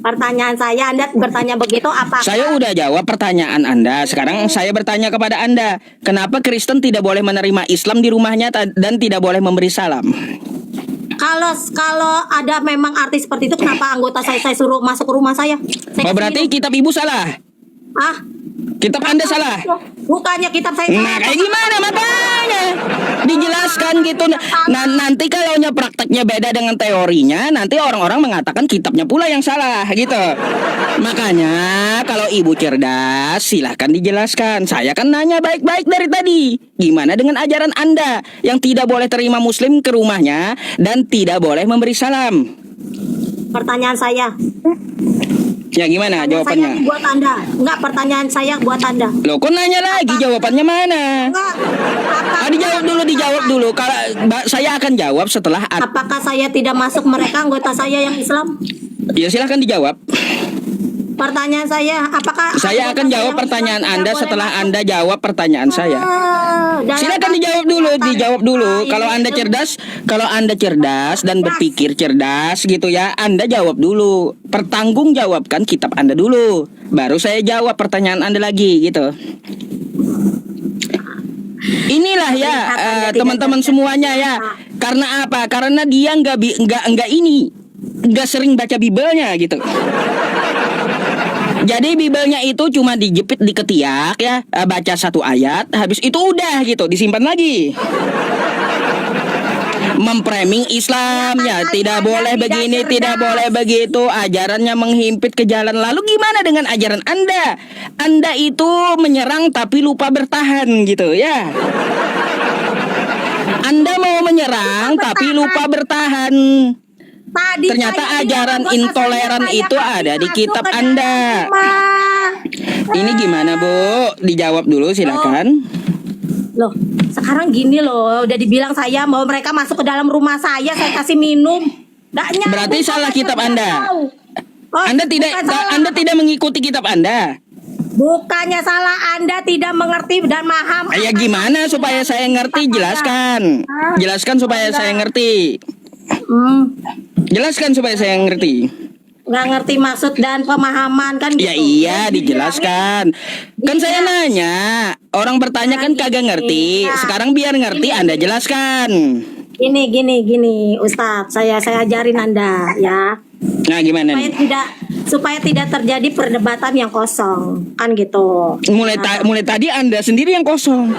S2: Pertanyaan saya, Anda bertanya begitu apa?
S1: Saya udah jawab pertanyaan Anda. Sekarang saya bertanya kepada Anda, kenapa Kristen tidak boleh menerima Islam di rumahnya dan tidak boleh memberi salam?
S2: Kalau ada memang arti seperti itu, kenapa anggota saya suruh masuk ke rumah saya?
S1: Berarti kitab Ibu salah. Kitab Anda salah.
S2: Bukannya kitab saya.
S1: Nah, kayak gimana makanya? Dijelaskan gitu. Nah, nanti kalau prakteknya beda dengan teorinya, nanti orang-orang mengatakan kitabnya pula yang salah gitu. Makanya kalau Ibu cerdas, silahkan dijelaskan. Saya kan nanya baik-baik dari tadi. Gimana dengan ajaran Anda yang tidak boleh terima Muslim ke rumahnya dan tidak boleh memberi salam?
S2: Pertanyaan saya.
S1: Ya gimana jawabannya?
S2: Saya buat Anda. Enggak, pertanyaan saya buat Anda.
S1: Loh, kok nanya lagi? Jawabannya mana?
S2: Enggak.
S1: Dijawab dulu. Kalau saya akan jawab setelah.
S2: Apakah saya tidak masuk mereka anggota saya yang Islam?
S1: Ya silahkan dijawab.
S2: Pertanyaan saya, apakah
S1: saya akan jawab pertanyaan Anda setelah Anda jawab pertanyaan saya. Silakan dijawab dulu. Kalau Anda cerdas dan berpikir cerdas gitu ya, Anda jawab dulu. Pertanggungjawabkan kitab Anda dulu. Baru saya jawab pertanyaan Anda lagi gitu. Inilah ya teman-teman semuanya ya. Karena apa? Karena dia nggak sering baca Bibelnya gitu. Jadi Bibelnya itu cuma dijepit di ketiak ya, baca satu ayat, habis itu udah gitu, disimpan lagi. Memframing Islam ya, tidak boleh begini, tidak boleh begitu, ajarannya menghimpit ke jalan. Lalu gimana dengan ajaran Anda? Anda itu menyerang tapi lupa bertahan gitu ya. Anda mau menyerang tapi lupa bertahan. Ternyata ajaran intoleran itu ada di kitab Anda. Ini gimana, Bu? Dijawab dulu silakan.
S2: Loh, sekarang gini loh, udah dibilang saya mau mereka masuk ke dalam rumah saya kasih minum.
S1: Berarti salah kitab Anda. Anda tidak mengikuti kitab Anda.
S2: Bukannya salah, Anda tidak mengerti dan paham.
S1: Ya gimana supaya saya ngerti? Jelaskan supaya saya ngerti. Jelaskan supaya saya ngerti.
S2: Nggak ngerti maksud dan pemahaman kan gitu.
S1: Ya iya, dijelaskan. Kan saya nanya, orang bertanya kan kagak ngerti. Sekarang biar ngerti Anda jelaskan.
S2: Gini Ustadz, saya ajarin Anda ya.
S1: Nah gimana
S2: supaya tidak terjadi perdebatan yang kosong kan gitu.
S1: Mulai tadi Anda sendiri yang kosong.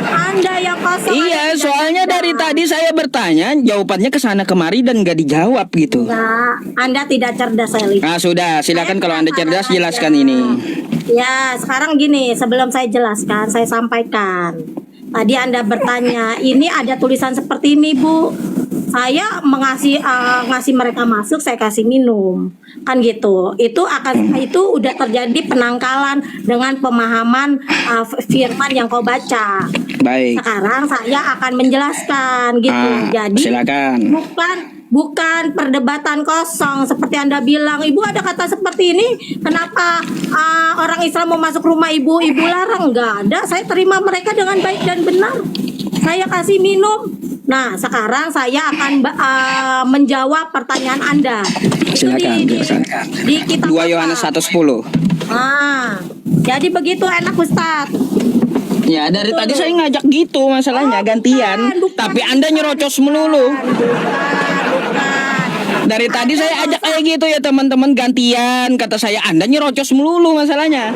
S2: Bukan, Anda yang kosong.
S1: Iya, soalnya dari tadi saya bertanya, jawabannya kesana kemari dan nggak dijawab gitu.
S2: Nah, Anda tidak cerdas, saya lihat.
S1: Nah sudah, silakan kalau Anda cerdas jelaskan ini.
S2: Ya, sekarang gini, sebelum saya jelaskan, saya sampaikan. Tadi Anda bertanya, ini ada tulisan seperti ini, Bu. Saya ngasih mereka masuk, saya kasih minum, kan gitu. Itu udah terjadi penangkalan dengan pemahaman firman yang kau baca.
S1: Baik.
S2: Sekarang saya akan menjelaskan gitu. Jadi
S1: silakan.
S2: bukan perdebatan kosong seperti Anda bilang. Ibu ada kata seperti ini, kenapa orang Islam mau masuk rumah ibu larang? Enggak ada, saya terima mereka dengan baik dan benar. Saya kasih minum. Nah, sekarang saya akan menjawab pertanyaan Anda. Itu
S1: Silakan.
S2: di kitab
S1: 2 Yohanes 1:10.
S2: Jadi begitu enak Ustadz.
S1: Ya, dari tadi saya ngajak gitu masalahnya gantian,
S2: bukan.
S1: tapi Anda nyerocos melulu.
S2: Bukan.
S1: Dari tadi saya ajak kayak gitu ya teman-teman gantian, kata saya Anda nyerocos melulu masalahnya.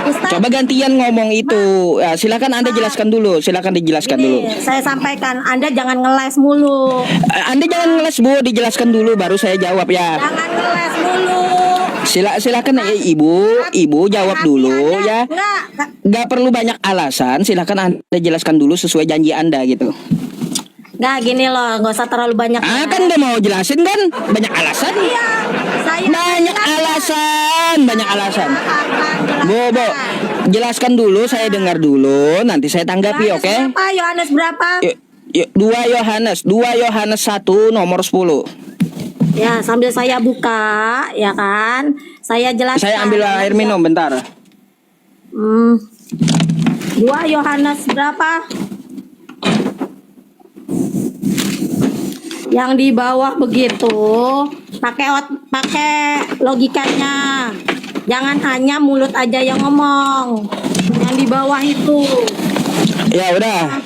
S2: Ustadz,
S1: Coba gantian ngomong itu. Ya, silakan Anda jelaskan dulu, silakan dijelaskan dulu.
S2: ini saya sampaikan, Anda jangan ngeles mulu.
S1: Anda jangan ngeles Bu, dijelaskan dulu baru saya jawab ya.
S2: Jangan ngeles mulu.
S1: Silakan ibu jawab
S2: Hati
S1: dulu
S2: Anda,
S1: ya. Nggak perlu banyak alasan, silakan Anda jelaskan dulu sesuai janji Anda gitu.
S2: Nggak gini loh, nggak usah terlalu banyak.
S1: Kan udah mau jelasin kan, banyak alasan.
S2: Iya, saya
S1: Banyak alasan. Bu, jelaskan dulu, saya dengar dulu, nanti saya tanggapi, oke?
S2: Yohanes berapa?
S1: 2 Yohanes 1 nomor 10.
S2: Ya, sambil saya buka, ya kan? Saya jelaskan.
S1: Saya ambil air minum bentar.
S2: 2 Yohanes berapa? Yang di bawah begitu, pakai logikanya. Jangan hanya mulut aja yang ngomong. Yang di bawah itu.
S1: Ya udah.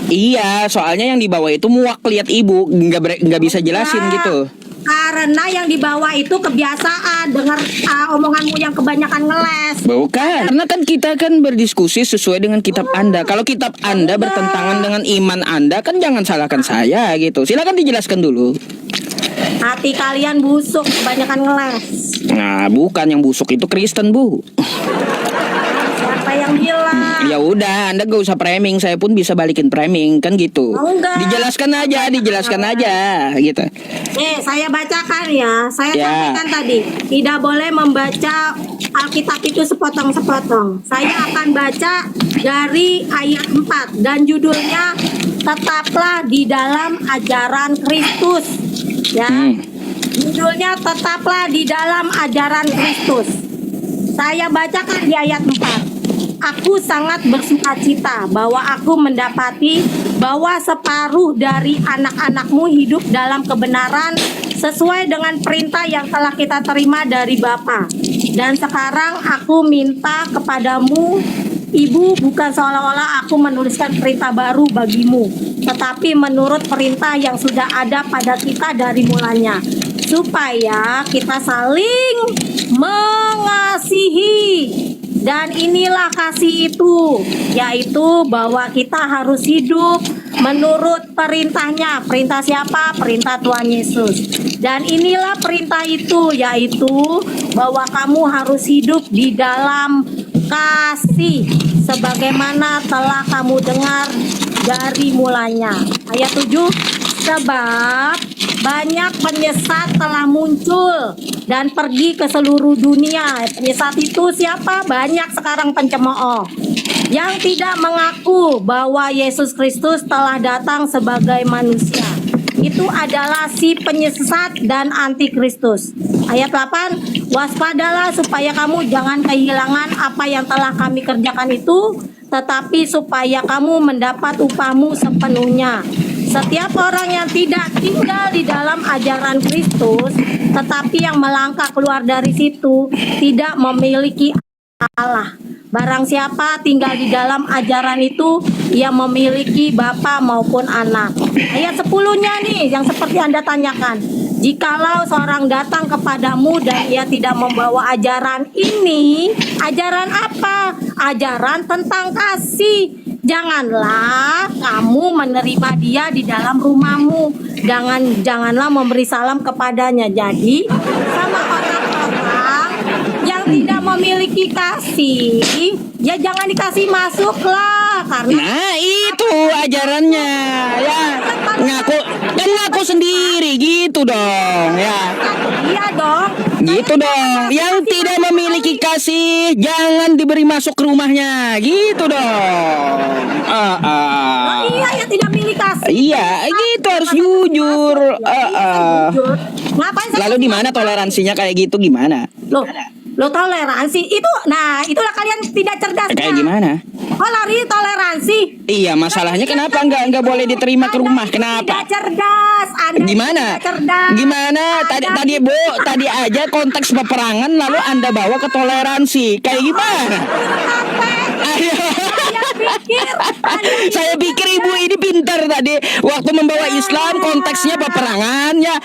S1: Iya, soalnya yang di bawah itu muak lihat ibu, nggak bisa jelasin gitu.
S2: Karena yang di bawah itu kebiasaan dengar omonganmu yang kebanyakan ngeles.
S1: Bukan, karena kan kita kan berdiskusi sesuai dengan kitab Anda. Kalau kitab Anda bertentangan dengan iman Anda, kan jangan salahkan saya gitu. Silakan dijelaskan dulu.
S2: Hati kalian busuk, kebanyakan ngeles.
S1: Nah, bukan yang busuk itu Kristen, Bu.
S2: Siapa yang bilang?
S1: Ya udah, Anda gak usah framing, saya pun bisa balikin framing kan gitu.
S2: Oh, enggak.
S1: Dijelaskan aja gitu.
S2: Saya bacakan ya. Saya
S1: Ya.
S2: sampaikan tadi, tidak boleh membaca Alkitab itu sepotong-sepotong. Saya akan baca dari ayat 4 dan judulnya tetaplah di dalam ajaran Kristus. Ya. Judulnya tetaplah di dalam ajaran Kristus. Saya bacakan di ayat 4. Aku sangat bersukacita bahwa aku mendapati bahwa separuh dari anak-anakmu hidup dalam kebenaran sesuai dengan perintah yang telah kita terima dari Bapa. Dan sekarang aku minta kepadamu, Ibu, bukan seolah-olah aku menuliskan perintah baru bagimu, tetapi menurut perintah yang sudah ada pada kita dari mulanya, supaya kita saling mengasihi. Dan inilah kasih itu, yaitu bahwa kita harus hidup menurut perintahnya. Perintah siapa? Perintah Tuhan Yesus. Dan inilah perintah itu, yaitu bahwa kamu harus hidup di dalam kasih, sebagaimana telah kamu dengar dari mulanya. Ayat 7, sebab banyak penyesat telah muncul dan pergi ke seluruh dunia. Penyesat itu siapa? Banyak sekarang pencemooh yang tidak mengaku bahwa Yesus Kristus telah datang sebagai manusia. Itu adalah si penyesat dan antikristus. Ayat 8, waspadalah supaya kamu jangan kehilangan apa yang telah kami kerjakan itu, tetapi supaya kamu mendapat upahmu sepenuhnya. Setiap orang yang tidak tinggal di dalam ajaran Kristus, tetapi yang melangkah keluar dari situ, tidak memiliki Allah. Barang siapa tinggal di dalam ajaran itu, ia memiliki Bapa maupun anak. Ayat 10-nya nih, yang seperti Anda tanyakan. Jikalau seorang datang kepadamu dan ia tidak membawa ajaran ini, ajaran apa? Ajaran tentang kasih. Janganlah kamu menerima dia di dalam rumahmu. Janganlah memberi salam kepadanya. Jadi sama orang-orang yang tidak memiliki kasih, ya jangan dikasih masuk lah. Karena
S1: Nah itu ajarannya ya, ngaku sendiri gitu dong ya.
S2: iya dong.
S1: Gitu dong. Yang tidak memiliki kasih jangan diberi masuk ke rumahnya. Gitu dong.
S2: Iya, yang tidak memiliki kasih.
S1: Iya, gitu harus jujur.
S2: Jujur. Ngapain saya
S1: Lalu di mana toleransinya kayak gitu gimana?
S2: lo toleransi itu, nah itulah kalian tidak cerdas.
S1: Kayak gimana?
S2: Oh, lari toleransi.
S1: Iya, masalahnya kenapa nggak boleh diterima ke rumah? Kenapa?
S2: Tidak cerdas. Anda
S1: Gimana?
S2: tidak cerdas.
S1: Gimana? Tadi Bu, tadi aja konteks peperangan lalu Anda bawa ke toleransi. Kayak gimana? Ayo. Saya pikir ibu ini pintar tadi. Waktu membawa Islam konteksnya peperangan ya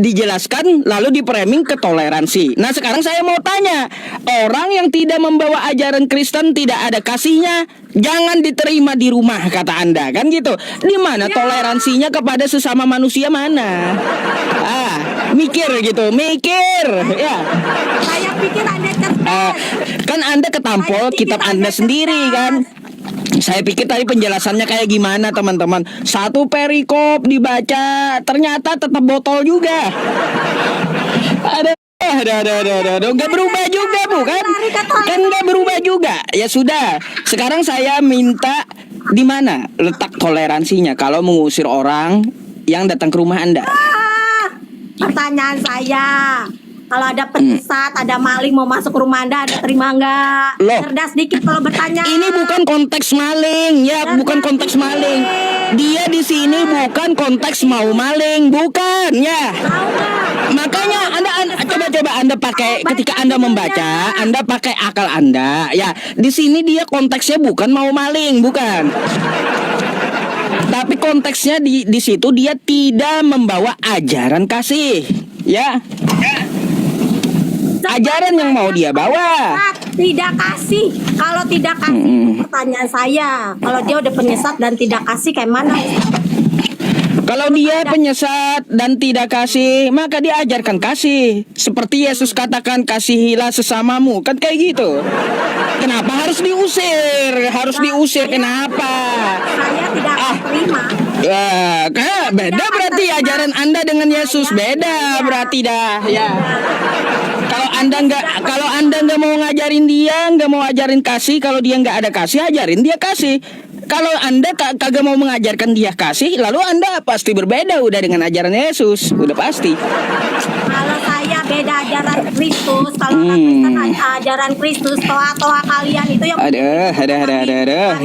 S1: dijelaskan lalu dipraming ke toleransi. Nah sekarang saya mau tanya, orang yang tidak membawa ajaran Kristen tidak ada kasihnya, jangan diterima di rumah kata Anda kan gitu. Di mana toleransinya kepada sesama manusia mana? Mikir gitu, mikir ya.
S2: Saya pikir Anda cerdas.
S1: Kan Anda ketampol kitab Anda sendiri kan. Saya pikir tadi penjelasannya kayak gimana teman-teman. Satu perikop dibaca ternyata tetap botol juga. Ada nggak berubah juga Bu kan? Kan nggak berubah juga. Ya sudah. Sekarang saya minta di mana letak toleransinya kalau mengusir orang yang datang ke rumah Anda?
S2: Pertanyaan saya, kalau ada penyesat, ada maling mau masuk ke rumah Anda terima nggak?
S1: Loh.
S2: Cerdas dikit kalau bertanya.
S1: Ini bukan konteks maling, ya, bukan konteks maling. Dia di sini bukan konteks mau maling, bukan, ya.
S2: Tahu nggak?
S1: Makanya Anda coba Anda pakai ketika Anda membaca, Anda pakai akal Anda, ya. Di sini dia konteksnya bukan mau maling, bukan. Tapi konteksnya di situ dia tidak membawa ajaran kasih, ya. Ajaran yang mau dia bawa.
S2: Tidak kasih. Kalau tidak kasih, pertanyaan saya, kalau dia udah penyesat dan tidak kasih kayak mana?
S1: Kalau dia penyesat dan tidak kasih, maka diajarkan kasih. Seperti Yesus katakan, kasihilah sesamamu. Kan kayak gitu. Kenapa harus diusir? Harus diusir, kenapa?
S2: Saya tidak akan terima.
S1: Kayak beda berarti ajaran Anda dengan Yesus. Beda berarti dah, ya. Kalau Anda nggak mau ngajarin dia, nggak mau ajarin kasih, kalau dia nggak ada kasih, ajarin dia kasih. Kalau Anda kagak mau mengajarkan dia kasih, lalu Anda pasti berbeda udah dengan ajaran Yesus, udah pasti.
S2: Kalau saya beda ajaran Kristus, kalau orang Kristen ajaran Kristus, toa kalian itu yang
S1: Aduh,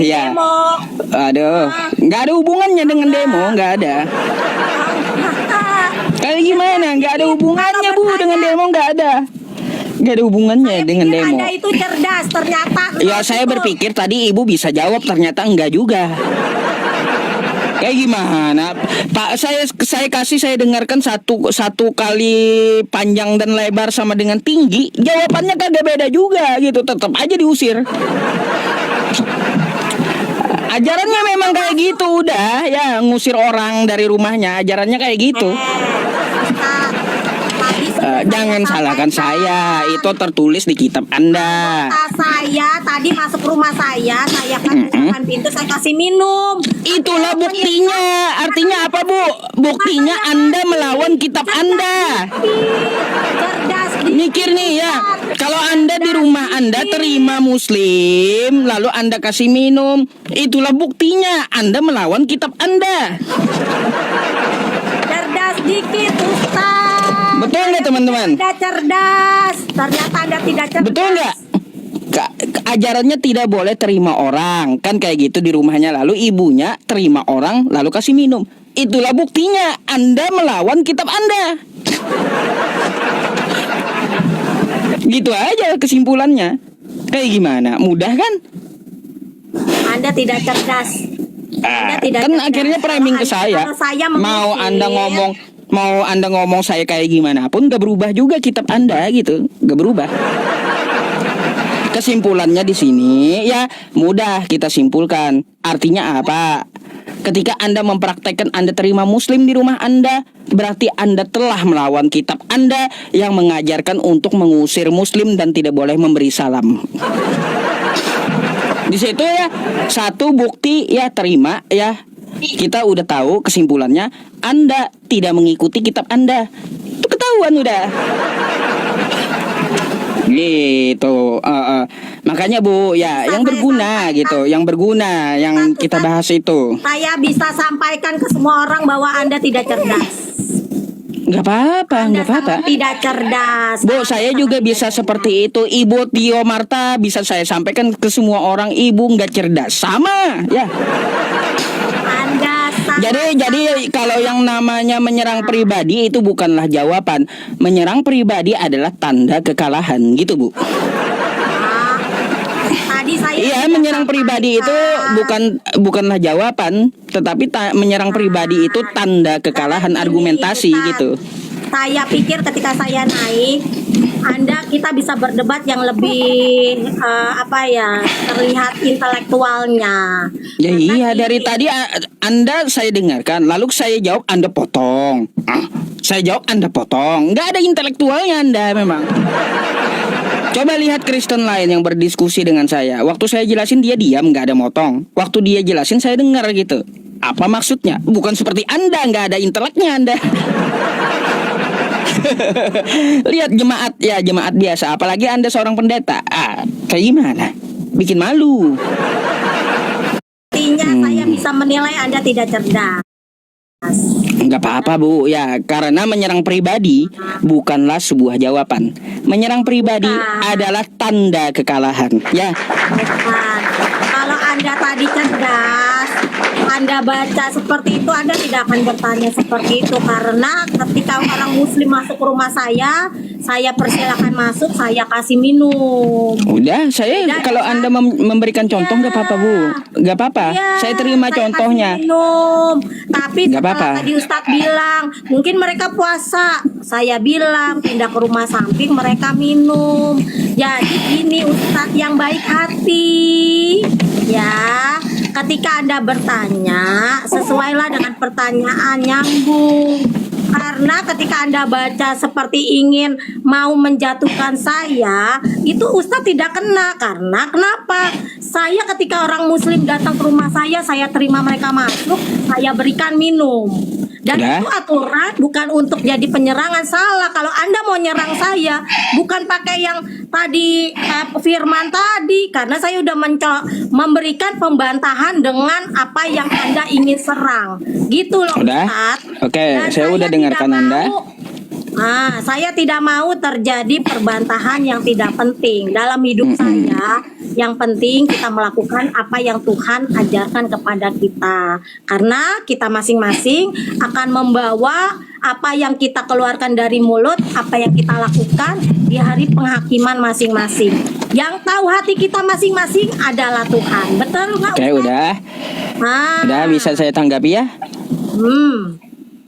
S1: ya.
S2: demo.
S1: Aduh, nggak ada hubungannya dengan demo, nggak ada. Kayak gimana? Nggak ada hubungannya Bu dengan demo, nggak ada. Nggak ada hubungannya dengan demo.
S2: Anda itu cerdas, ternyata.
S1: Ya saya berpikir tadi Ibu bisa jawab, ternyata enggak juga. Kayak gimana Pak? Saya dengarkan satu kali panjang dan lebar sama dengan tinggi, jawabannya kagak beda juga gitu, tetap aja diusir. Ajarannya memang kayak gitu, udah ya, ngusir orang dari rumahnya, ajarannya kayak gitu. Jangan salahkan saya, itu tertulis di kitab Anda.
S2: Saya tadi masuk rumah saya kan bukakan pintu, saya kasih minum.
S1: Itulah buktinya. Artinya apa Bu? Buktinya Anda melawan kitab Anda.
S2: Cerdas.
S1: Mikir nih ya, kalau Anda di rumah Anda terima Muslim, lalu Anda kasih minum, itulah buktinya Anda melawan kitab Anda.
S2: Cerdas dikit Ustaz.
S1: Betul nggak teman-teman?
S2: Anda cerdas, ternyata Anda tidak cerdas.
S1: Betul nggak? Ajarannya tidak boleh terima orang, kan kayak gitu di rumahnya, lalu ibunya terima orang lalu kasih minum. Itulah buktinya Anda melawan kitab Anda. Gitu aja kesimpulannya. Kayak gimana? Mudah kan?
S2: Anda tidak cerdas. Anda tidak
S1: Kan
S2: cerdas.
S1: akhirnya framing ke saya.
S2: Kalau saya
S1: Mau
S2: mengusir,
S1: Anda ngomong saya kayak gimana pun gak berubah juga kitab Anda gitu, gak berubah. Kesimpulannya di sini ya mudah kita simpulkan. Artinya apa? Ketika Anda mempraktekkan Anda terima Muslim di rumah Anda, berarti Anda telah melawan kitab Anda yang mengajarkan untuk mengusir Muslim dan tidak boleh memberi salam. Di situ ya satu bukti ya terima ya. Kita udah tahu kesimpulannya Anda tidak mengikuti kitab Anda. Itu ketahuan udah. Gitu. Makanya Bu, ya
S2: Bisa
S1: yang
S2: saya
S1: berguna
S2: sampaikan.
S1: gitu, yang berguna yang kita bahas itu.
S2: Saya bisa sampaikan ke semua orang bahwa Anda tidak cerdas.
S1: Nggak apa-apa,
S2: Anda
S1: nggak apa-apa.
S2: sangat tidak cerdas.
S1: Bu, saya juga bisa seperti itu. Ibu Tio Marta bisa saya sampaikan ke semua orang, ibu nggak cerdas. Sama, ya.
S2: Anda sangat
S1: Jadi kalau yang namanya menyerang pribadi itu bukanlah jawaban. Menyerang pribadi adalah tanda kekalahan, gitu Bu.
S2: Tadi saya
S1: Iya,
S2: sudah
S1: menyerang pribadi itu bukanlah jawaban, tetapi menyerang pribadi itu tanda kekalahan
S2: Ini,
S1: argumentasi
S2: Ustaz.
S1: gitu.
S2: Saya pikir ketika saya naik, kita bisa berdebat yang lebih terlihat intelektualnya.
S1: Ya
S2: Karena
S1: iya,
S2: ini-
S1: dari tadi Anda saya dengarkan, lalu saya jawab Anda potong. Saya jawab Anda potong. Nggak ada intelektualnya Anda memang. Coba lihat Kristen lain yang berdiskusi dengan saya. Waktu saya jelasin dia diam, nggak ada motong. Waktu dia jelasin saya dengar gitu. Apa maksudnya? Bukan seperti Anda, nggak ada inteleknya Anda. Lihat jemaat biasa. Apalagi Anda seorang pendeta. Kayak gimana? Bikin malu.
S2: Artinya saya bisa menilai Anda tidak cerdas.
S1: Nggak apa-apa Bu, ya karena menyerang pribadi bukanlah sebuah jawaban. Menyerang pribadi adalah tanda kekalahan. Ya,
S2: Bukan. Kalau Anda tadi cerdas, Anda baca seperti itu, Anda tidak akan bertanya seperti itu. Karena ketika orang muslim masuk ke rumah saya persilakan masuk, saya kasih minum.
S1: udah saya kalau Anda memberikan contoh nggak apa-apa Bu, nggak apa-apa.
S2: Iya,
S1: Saya terima
S2: saya
S1: contohnya.
S2: kasih minum. Tapi
S1: Nggak
S2: setelah
S1: apa-apa.
S2: tadi Ustadz bilang, mungkin mereka puasa. Saya bilang pindah ke rumah samping, mereka minum. Jadi ini Ustadz yang baik hati. Ya, ketika Anda bertanya, sesuailah dengan pertanyaan, nyambung. Karena ketika Anda baca seperti ingin mau menjatuhkan saya, itu Ustadz tidak kena. Karena kenapa? Saya ketika orang muslim datang ke rumah saya terima mereka masuk, saya berikan minum. Dan
S1: Udah.
S2: itu aturan, bukan untuk jadi penyerangan. Salah kalau Anda mau nyerang saya, bukan pakai yang tadi firman tadi. Karena saya udah memberikan pembantahan dengan apa yang Anda ingin serang. Gitu loh
S1: Udah.
S2: Ustadz.
S1: Oke,
S2: Dan
S1: saya udah
S2: tidak
S1: dengarkan Anda.
S2: saya tidak mau terjadi perbantahan yang tidak penting dalam hidup saya. Yang penting kita melakukan apa yang Tuhan ajarkan kepada kita. Karena kita masing-masing akan membawa apa yang kita keluarkan dari mulut, apa yang kita lakukan di hari penghakiman masing-masing. Yang tahu hati kita masing-masing adalah Tuhan. Betul nggak?
S1: Oke, udah bisa saya tanggapi ya.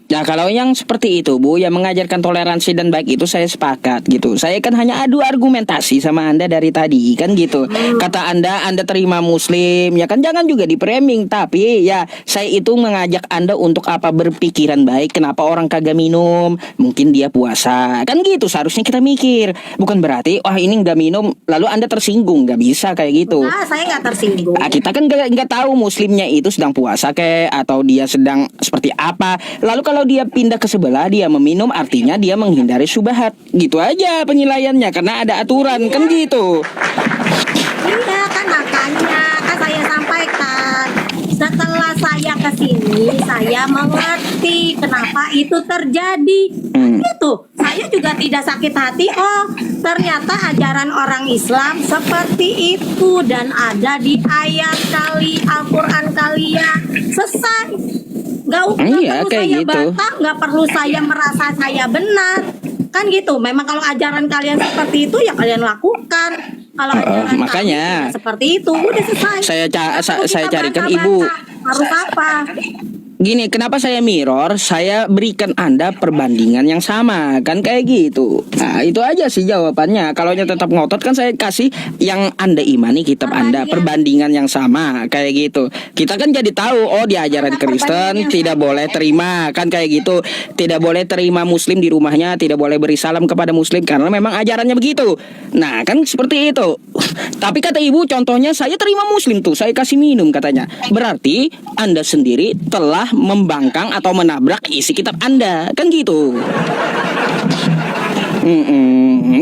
S1: Nah kalau yang seperti itu Bu, yang mengajarkan toleransi dan baik itu saya sepakat gitu. Saya kan hanya adu argumentasi sama Anda dari tadi kan gitu. Kata Anda terima muslim, ya kan jangan juga di framing. Tapi ya saya itu mengajak Anda untuk apa berpikiran baik. Kenapa orang kagak minum? Mungkin dia puasa. Kan gitu seharusnya kita mikir. Bukan berarti ini nggak minum lalu Anda tersinggung. Nggak bisa kayak gitu.
S2: Saya nggak tersinggung.
S1: Kita kan nggak tahu muslimnya itu sedang puasa atau dia sedang seperti apa. Lalu kalau dia pindah ke sebelah dia meminum artinya dia menghindari syubhat. Gitu aja penilaiannya karena ada aturan kan gitu.
S2: Iya kan makanya kan saya sampaikan setelah saya kesini saya mengerti kenapa itu terjadi. Itu saya juga tidak sakit hati. Ternyata ajaran orang Islam seperti itu dan ada di ayat Al-Quran kalian. Selesai. Nggak perlu
S1: kayak
S2: saya
S1: gitu.
S2: bantah, nggak perlu saya merasa saya benar. Kan gitu. Memang kalau ajaran kalian seperti itu ya kalian lakukan. Kalau ajaran
S1: makanya
S2: kalian seperti itu udah selesai.
S1: Saya carikan
S2: bantah-bantah.
S1: Ibu.
S2: Harus apa?
S1: Gini, kenapa saya mirror? Saya berikan Anda perbandingan yang sama, kan kayak gitu. Nah, itu aja sih jawabannya. Kalau tetap ngotot kan saya kasih yang Anda imani kitab Anda, perbandingan yang sama, kayak gitu. Kita kan jadi tahu, di ajaran Kristen tidak boleh terima, kan kayak gitu. Tidak boleh terima muslim di rumahnya, tidak boleh beri salam kepada muslim karena memang ajarannya begitu. Nah, kan seperti itu. Tapi kata Ibu, contohnya saya terima muslim tuh, saya kasih minum katanya. Berarti Anda sendiri telah membangkang atau menabrak isi kitab Anda, kan gitu.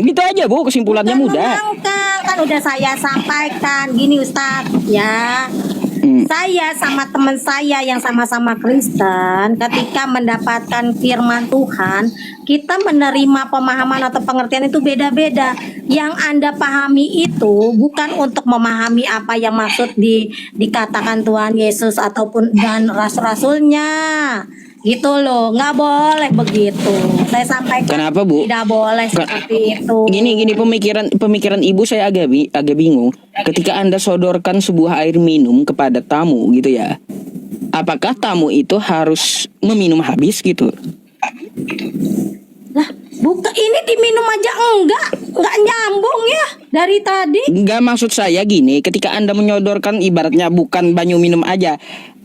S1: Gitu aja Bu, kesimpulannya
S2: Bukan
S1: mudah.
S2: membangkang, kan kan udah saya sampaikan gini Ustadz ya. Saya sama teman saya yang sama-sama Kristen, ketika mendapatkan firman Tuhan, kita menerima pemahaman atau pengertian itu beda-beda. Yang Anda pahami itu bukan untuk memahami apa yang maksud dikatakan Tuhan Yesus ataupun dan rasul-rasulnya. Gitu loh, nggak boleh begitu. Saya sampaikan.
S1: Kenapa, Bu?
S2: Tidak boleh seperti itu.
S1: Gini pemikiran ibu saya agak bingung. Ketika Anda sodorkan sebuah air minum kepada tamu gitu ya, apakah tamu itu harus meminum habis gitu?
S2: Lah, bukan ini diminum aja enggak nyambung ya dari tadi.
S1: Enggak, maksud saya gini, ketika Anda menyodorkan ibaratnya bukan banyu minum aja,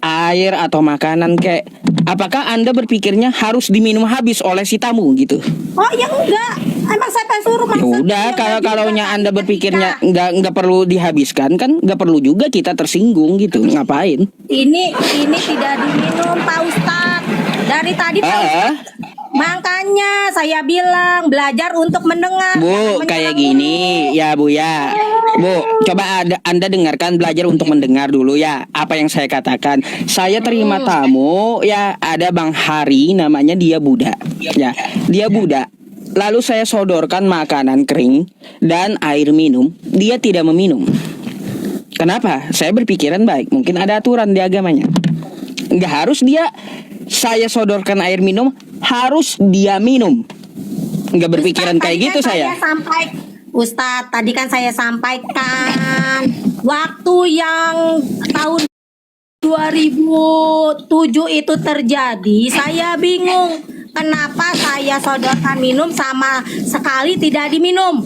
S1: air atau makanan kayak, apakah Anda berpikirnya harus diminum habis oleh si tamu gitu?
S2: Oh ya enggak, emang saya suruh
S1: Ya
S2: maksud.
S1: udah, kalau Anda berpikirnya nggak perlu dihabiskan kan, nggak perlu juga kita tersinggung gitu. Ngapain?
S2: Ini tidak diminum Pak Ustadz. Dari tadi Pak Ustadz. Makanya saya bilang belajar untuk mendengar.
S1: Bu, kayak gini ya Bu ya. Bu, coba Anda dengarkan, belajar untuk mendengar dulu ya apa yang saya katakan. Saya terima tamu ya, ada Bang Hari, namanya dia Buddha. Ya, dia Buddha. Lalu saya sodorkan makanan kering dan air minum, dia tidak meminum. Kenapa? Saya berpikiran baik, mungkin ada aturan di agamanya. Nggak harus saya sodorkan air minum, harus dia minum. Nggak berpikiran
S2: Ustadz,
S1: kayak
S2: tadi
S1: gitu
S2: kan
S1: saya.
S2: Ustadz, tadi kan saya sampaikan waktu yang tahun 2007 itu terjadi, saya bingung kenapa saya sodorkan minum sama sekali tidak diminum.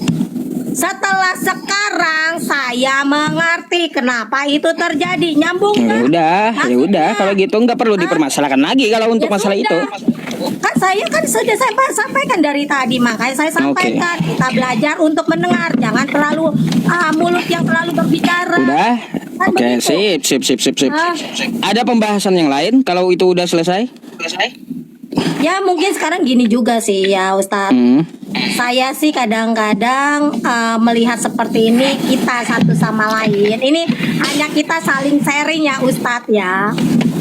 S2: Setelah sekarang saya mengerti kenapa itu terjadi. Nyambung
S1: Ya
S2: nggak?
S1: udah, kalau gitu nggak perlu dipermasalahkan lagi kalau untuk
S2: Ya
S1: masalah
S2: sudah.
S1: itu.
S2: Kan saya sudah saya sampaikan dari tadi, makanya saya sampaikan kita belajar untuk mendengar, jangan terlalu mulut yang terlalu berbicara.
S1: Udah.
S2: Kan
S1: Oke,
S2: begitu.
S1: sip.
S2: Ah.
S1: Ada pembahasan yang lain kalau itu udah selesai?
S2: Ya mungkin sekarang gini juga sih ya Ustadz. Saya sih kadang-kadang melihat seperti ini, kita satu sama lain. Ini hanya kita saling sharing ya Ustadz ya.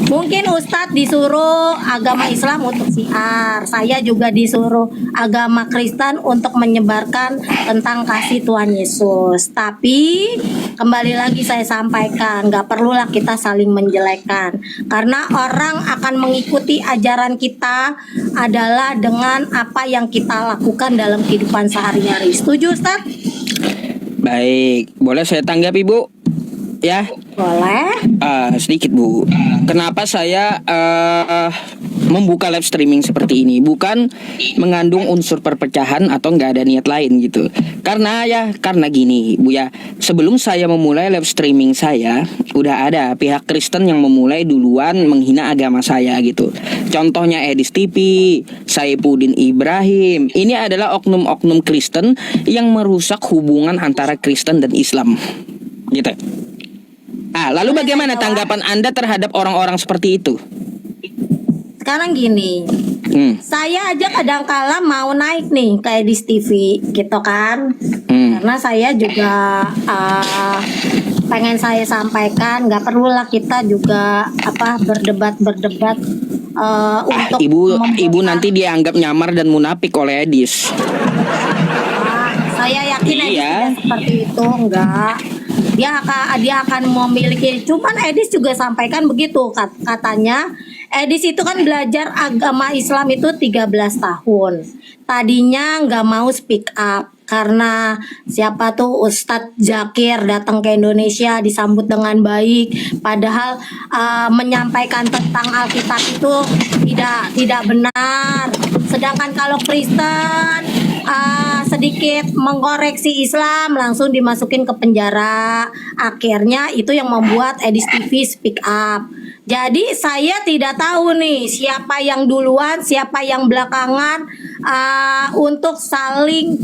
S2: Mungkin Ustadz disuruh agama Islam untuk siar, saya juga disuruh agama Kristen untuk menyebarkan tentang kasih Tuhan Yesus. Tapi kembali lagi saya sampaikan, nggak perlulah kita saling menjelekkan, karena orang akan mengikuti ajaran kita adalah dengan apa yang kita lakukan dalam kehidupan sehari-hari. Setuju Ustadz?
S1: Baik, boleh saya tanggapi Bu? Ya.
S2: Boleh.
S1: Sedikit Bu. Kenapa saya membuka live streaming seperti ini? Bukan mengandung unsur perpecahan atau nggak ada niat lain gitu. Karena gini Bu ya. Sebelum saya memulai live streaming saya, udah ada pihak Kristen yang memulai duluan menghina agama saya gitu. Contohnya Edis TV, Saifuddin Ibrahim. Ini adalah oknum-oknum Kristen yang merusak hubungan antara Kristen dan Islam. Gitu. Lalu bagaimana tanggapan Anda terhadap orang-orang seperti itu?
S2: Sekarang gini, saya aja kadang-kala mau naik nih ke Edis TV gitu kan, karena saya juga pengen saya sampaikan, nggak perlulah kita juga berdebat untuk
S1: ibu nanti dianggap nyamar dan munafik oleh Edis.
S2: Saya yakin Edis tidak seperti itu, enggak. Dia akan memiliki, cuman Edis juga sampaikan begitu katanya. Edis itu kan belajar agama Islam itu 13 tahun. Tadinya nggak mau speak up karena siapa tuh Ustadz Zakir datang ke Indonesia disambut dengan baik, padahal menyampaikan tentang Alkitab itu tidak benar. Sedangkan kalau Kristen sedikit mengkoreksi Islam langsung dimasukin ke penjara. Akhirnya itu yang membuat Edis TV speak up. Jadi saya tidak tahu nih siapa yang duluan, siapa yang belakangan untuk saling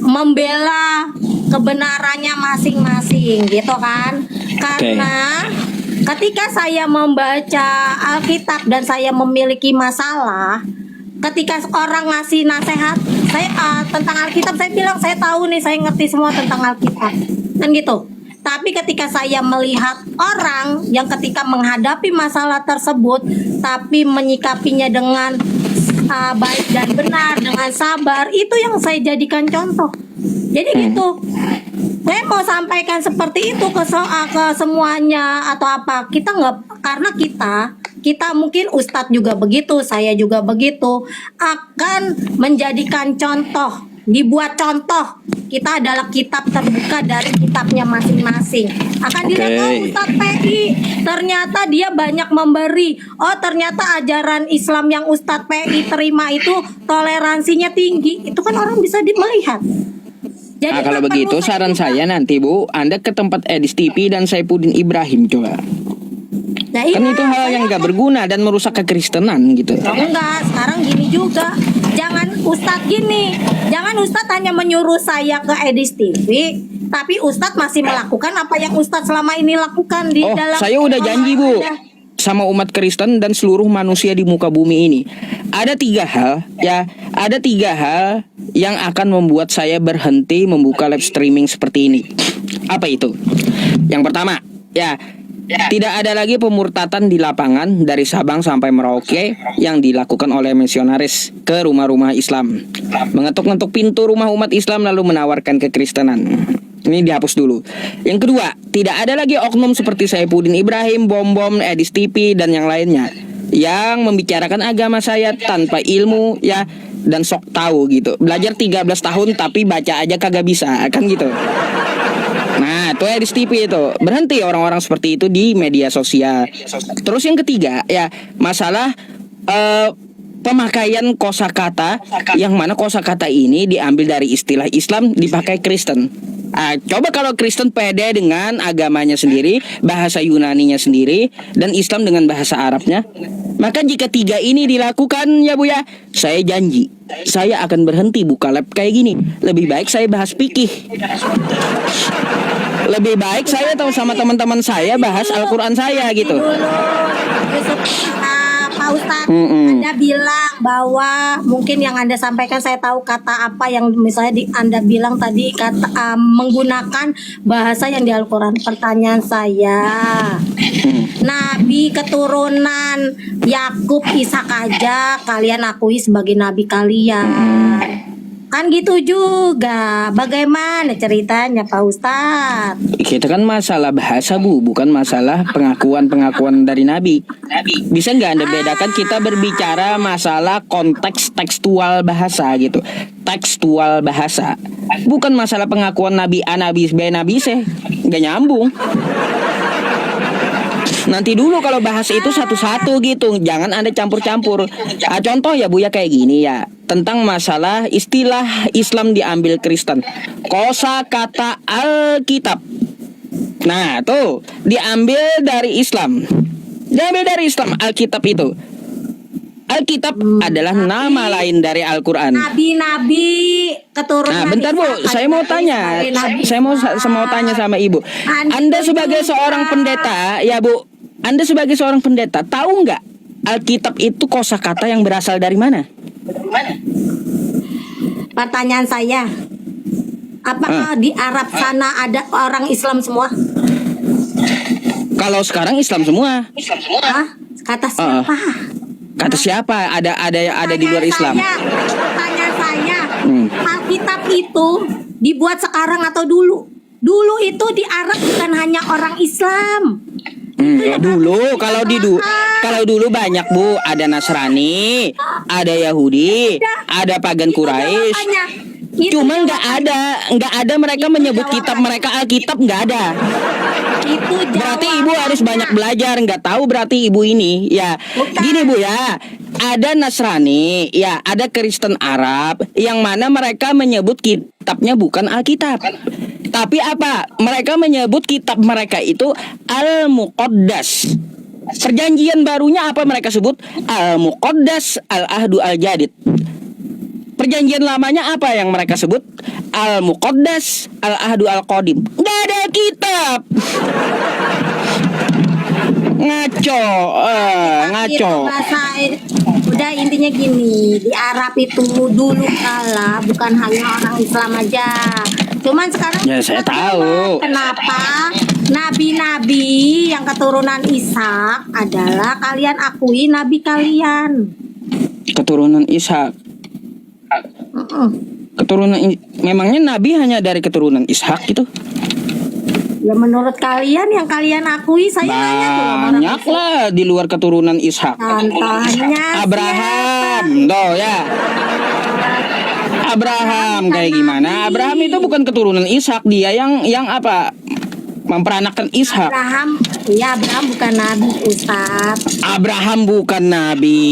S2: membela kebenarannya masing-masing gitu kan. Karena ketika saya membaca Alkitab dan saya memiliki masalah, ketika orang ngasih nasihat saya tentang Alkitab, saya bilang saya tahu nih, saya ngerti semua tentang Alkitab. kan gitu. Tapi ketika saya melihat orang yang ketika menghadapi masalah tersebut tapi menyikapinya dengan baik dan benar, dengan sabar, itu yang saya jadikan contoh. Jadi gitu. Saya mau sampaikan seperti itu ke semuanya atau apa. Kita nggak, karena kita mungkin Ustadz juga begitu, saya juga begitu, akan menjadikan contoh, dibuat contoh. Kita adalah kitab terbuka dari kitabnya masing-masing. Akan dilihat, oh Ustadz PI ternyata dia banyak memberi. Oh ternyata ajaran Islam yang Ustadz PI terima itu toleransinya tinggi. Itu kan orang bisa melihat. Jadi
S1: Nah, kalau begitu saran saya nanti Bu, Anda ke tempat Edis TV dan Saifuddin Ibrahim coba.
S2: Nah,
S1: Kan itu hal yang nggak berguna dan merusak kekristenan gitu.
S2: enggak, sekarang gini juga. Jangan Ustadz gini. Jangan Ustadz hanya menyuruh saya ke Edis TV, tapi Ustadz masih melakukan apa yang Ustadz selama ini lakukan di
S1: Oh,
S2: dalam.
S1: saya udah janji Bu sama umat Kristen dan seluruh manusia di muka bumi ini. Ada 3 hal ya, ada 3 hal yang akan membuat saya berhenti membuka live streaming seperti ini. Apa itu? Yang pertama, ya, tidak ada lagi pemurtatan di lapangan dari Sabang sampai Merauke yang dilakukan oleh misionaris ke rumah-rumah Islam, mengetuk-ngetuk pintu rumah umat Islam lalu menawarkan kekristenan. Ini dihapus dulu. Yang kedua, tidak ada lagi oknum seperti Saifuddin Ibrahim, Bom, Edis TV dan yang lainnya yang membicarakan agama saya tanpa ilmu ya dan sok tahu gitu. Belajar 13 tahun tapi baca aja kagak bisa, kan gitu. Nah, itu Edis TV itu. Berhenti orang-orang seperti itu di media sosial. Terus yang ketiga, ya masalah pemakaian kosakata yang mana kosakata ini diambil dari istilah Islam dipakai Kristen. Coba kalau Kristen pede dengan agamanya sendiri, bahasa Yunaninya sendiri, dan Islam dengan bahasa Arabnya, maka jika 3 ini dilakukan ya Bu ya, saya janji saya akan berhenti buka lab kayak gini. Lebih baik saya bahas fikih. Lebih baik saya tahu sama teman-teman saya bahas Al-Quran saya gitu.
S2: Pak Ustadz, Anda bilang bahwa mungkin yang Anda sampaikan, saya tahu kata apa yang misalnya Anda bilang tadi, kata menggunakan bahasa yang di Al-Quran. Pertanyaan saya, Nabi keturunan Yakub, Ishak aja kalian akui sebagai nabi kalian. Kan gitu juga. Bagaimana ceritanya Pak Ustadz?
S1: Kita kan masalah bahasa Bu, bukan masalah pengakuan-pengakuan dari Nabi. Bisa nggak Anda bedakan, kita berbicara masalah konteks tekstual bahasa gitu. Tekstual bahasa, bukan masalah pengakuan Nabi A, Nabi B, Nabi C. Nggak nyambung. Nanti dulu kalau bahas itu satu-satu gitu, jangan Anda campur-campur. Contoh ya Bu ya kayak gini ya, tentang masalah istilah Islam diambil Kristen. Kosakata Alkitab. Nah, tuh diambil dari Islam. Diambil dari Islam Alkitab itu. Alkitab adalah nama lain dari Al-Quran.
S2: Nabi-nabi keturunan.
S1: Nah, bentar Bu, saya mau tanya. Saya mau tanya sama Ibu. Anda sebagai seorang pendeta, ya Bu, Anda sebagai seorang pendeta, tahu nggak Alkitab itu kosakata yang berasal dari mana?
S2: Pertanyaan saya, apakah di Arab sana ada orang Islam semua?
S1: Kalau sekarang Islam semua.
S2: Hah? Kata siapa?
S1: Kata siapa? Ada di luar Islam.
S2: Pertanyaan saya, Alkitab itu dibuat sekarang atau dulu? Dulu itu di Arab bukan hanya orang Islam.
S1: Dulu kalau dulu banyak Bu, ada Nasrani, ada Yahudi, ada pagan Quraisy. Cuma nggak ada mereka menyebut kitab mereka Alkitab, nggak ada.
S2: Itu
S1: berarti Ibu harus banyak belajar. Nggak tahu berarti Ibu ini ya. Gini Bu ya, ada Nasrani, ya ada Kristen Arab yang mana mereka menyebut kitabnya bukan Alkitab. Tapi apa? Mereka menyebut kitab mereka itu Al-Muqaddas. Perjanjian barunya apa mereka sebut? Al-Muqaddas, Al-Ahdu Al-Jadid. Perjanjian lamanya apa yang mereka sebut? Al-Muqaddas, Al-Ahdu Al-Qadim. Nggak ada kitab. Ngaco.
S2: Udah intinya gini, di Arab itu dulu kala bukan hanya orang Islam aja, Cuman sekarang
S1: Ya, saya tahu.
S2: kenapa nabi-nabi yang keturunan Ishak adalah kalian akui nabi kalian.
S1: Keturunan Ishak. Memangnya nabi hanya dari keturunan Ishak gitu?
S2: Ya menurut kalian yang kalian akui, saya nanya tuh sama orang
S1: Banyak lah di luar keturunan Ishak.
S2: Contohnya
S1: Abraham, toh ya. Abraham kayak gimana? Abraham itu bukan keturunan Ishak, dia yang apa? Memperanakkan Ishak.
S2: Abraham, ya Abraham bukan nabi, Ustaz.
S1: Abraham bukan nabi.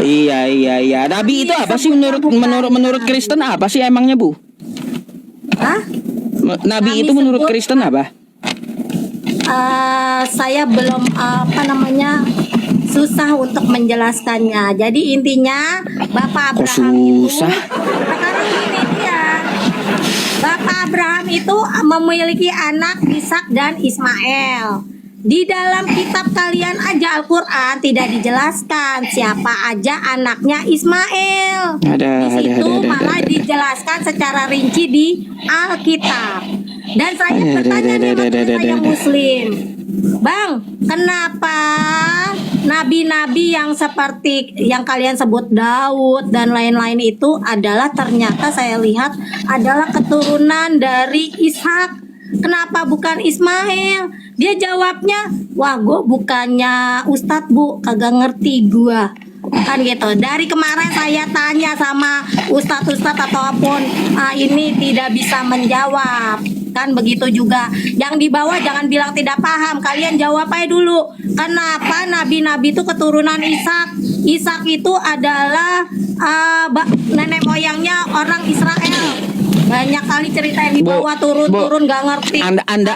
S1: Iya. Nabi itu apa sih menurut Kristen apa sih emangnya, Bu?
S2: Hah?
S1: Nabi itu menurut Kristen apa?
S2: Saya belum susah untuk menjelaskannya. Jadi intinya Bapak
S1: Kok
S2: Abraham itu
S1: susah?
S2: sekarang gini ya. Bapak Abraham itu memiliki anak Ishak dan Ismail. Di dalam kitab kalian aja Al-Quran tidak dijelaskan siapa aja anaknya Ismail. Di situ malah dijelaskan secara rinci di Alkitab. Dan saya bertanya nih sama saya Muslim, Bang, kenapa nabi-nabi yang seperti yang kalian sebut Daud dan lain-lain itu adalah ternyata saya lihat adalah keturunan dari Ishak? Kenapa bukan Ismail? Dia jawabnya, wah gue bukannya Ustadz Bu, kagak ngerti gue. Kan gitu. Dari kemarin saya tanya sama Ustadz-Ustadz ataupun ini tidak bisa menjawab. Kan begitu juga. Yang di bawah jangan bilang tidak paham. Kalian jawab aja dulu. Kenapa nabi-nabi itu keturunan Ishak? Ishak itu adalah nenek moyangnya orang Israel. Banyak kali cerita yang dibawa turun-turun gak ngerti.
S1: Anda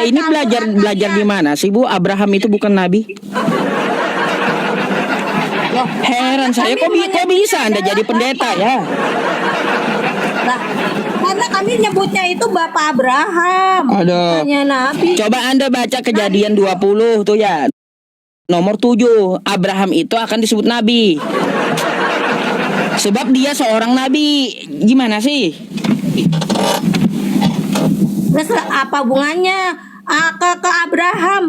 S1: ini belajar di mana sih, Bu? Abraham itu bukan nabi?
S2: Loh,
S1: heran saya kok bisa Anda jadi pendeta ya?
S2: Lah, karena kami nyebutnya itu Bapak Abraham.
S1: Aduh.
S2: Bukannya nabi.
S1: Coba Anda baca Kejadian 20 tuh ya. Nomor 7, Abraham itu akan disebut nabi. Sebab dia seorang nabi. Gimana sih?
S2: Terus apa hubungannya ke Abraham?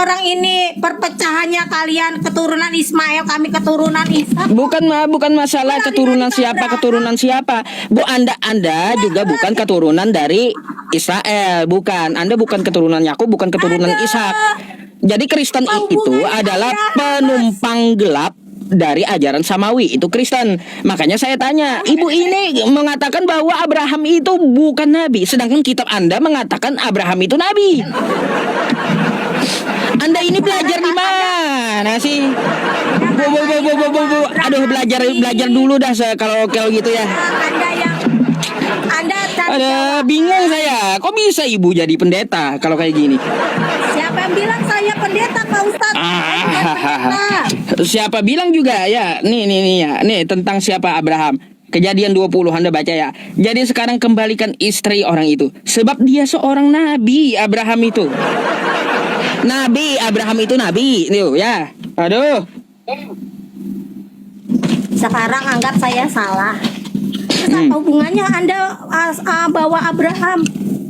S2: Orang ini perpecahannya kalian keturunan Ismail, kami keturunan Ishak.
S1: Bukan masalah keturunan siapa. Bu, Anda juga bukan keturunan dari Israel, bukan. Anda bukan keturunan Yakub, bukan keturunan Ishak. Jadi Kristen itu adalah penumpang gelap dari ajaran samawi, itu Kristen. Makanya saya tanya, ibu ini mengatakan bahwa Abraham itu bukan nabi, sedangkan kitab Anda mengatakan Abraham itu nabi. Anda ini belajar di mana sih? Bu. Aduh, belajar dulu dah kalau gitu ya. Ada bingung saya. Kok bisa ibu jadi pendeta kalau kayak gini?
S2: Siapa yang bilang saya pendeta, Pak Ustadz?
S1: Siapa bilang juga ya? Nih ya. Nih tentang siapa Abraham. Kejadian 20 Anda baca ya. Jadi sekarang kembalikan istri orang itu. Sebab dia seorang nabi, Abraham itu. Nabi, Abraham itu nabi. Nih ya. Aduh.
S2: Sekarang anggap saya salah. Terus apa hubungannya Anda bawa Abraham?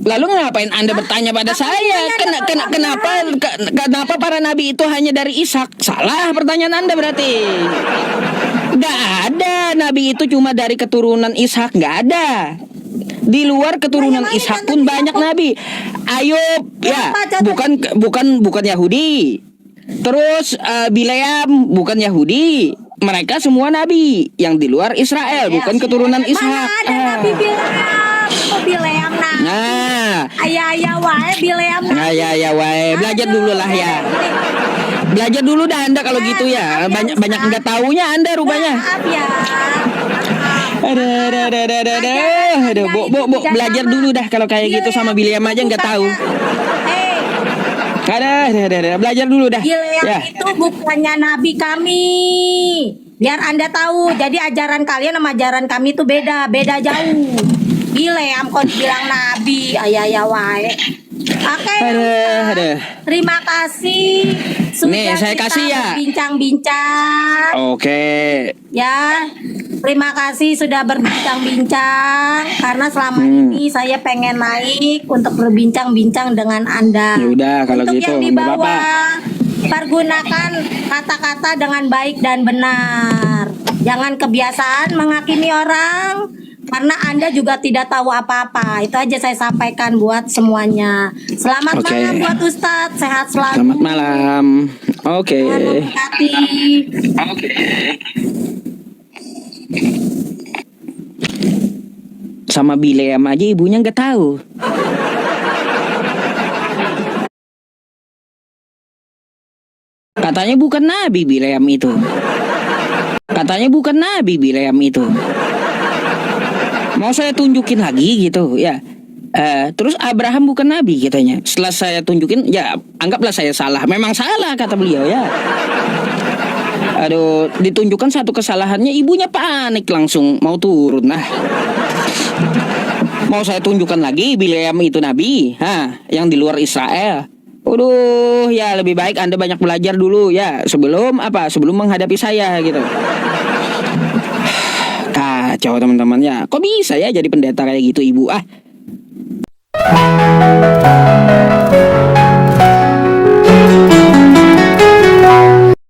S1: Lalu ngapain Anda bertanya pada saya? Kenapa para nabi itu hanya dari Ishak? Salah pertanyaan Anda berarti. Gak ada nabi itu cuma dari keturunan Ishak, gak ada. Di luar keturunan Ishak pun banyak nabi. Ayub ya, bukan Yahudi. Terus Bileam bukan Yahudi. Mereka semua nabi yang di luar Israel, bukan keturunan Ishak.
S2: Mana ada nabi Bileam?
S1: Nah,
S2: ayah wae Bileam.
S1: Ya wae, belajar dulu lah ya. Belajar dulu dah Anda kalau gitu ya. Banyak nggak taunya Anda rupanya.
S2: Maaf ya.
S1: Aduh, Bu, belajar dulu dah kalau kayak gitu sama Bileam aja nggak tahu. Ada, belajar dulu dah.
S2: Bileam itu bukannya nabi kami. Biar Anda tahu. Jadi ajaran kalian sama ajaran kami itu beda jauh. Bileam kok dibilang nabi, ayah wae. Oke,
S1: Aduh.
S2: terima kasih sudah
S1: Nih, saya
S2: kita
S1: kasih ya.
S2: berbincang-bincang.
S1: Oke.
S2: Ya, terima kasih sudah berbincang-bincang karena selama ini saya pengen naik untuk berbincang-bincang dengan Anda.
S1: Ya udah, kalau
S2: Untuk
S1: gitu,
S2: yang di
S1: nggak
S2: bawah,
S1: apa-apa.
S2: pergunakan kata-kata dengan baik dan benar. Jangan kebiasaan menghakimi orang karena Anda juga tidak tahu apa-apa. Itu aja saya sampaikan buat semuanya. Selamat
S1: Oke.
S2: malam buat Ustadz, sehat selalu.
S1: Selamat malam. Oke.
S2: Tuhan memberkati.
S1: Sama Bileam aja ibunya nggak tahu. Katanya bukan nabi Bileam itu. Katanya bukan nabi Bileam itu. Mau saya tunjukin lagi gitu ya. Terus Abraham bukan nabi katanya. Setelah saya tunjukin, ya anggaplah saya salah. Memang salah kata beliau ya. Aduh, ditunjukkan satu kesalahannya, ibunya panik langsung mau turun. Nah, mau saya tunjukkan lagi Bileam itu nabi, yang di luar Israel. Aduh, ya lebih baik Anda banyak belajar dulu ya sebelum menghadapi saya gitu. Kacau teman-teman ya. Kok bisa ya jadi pendeta kayak gitu ibu?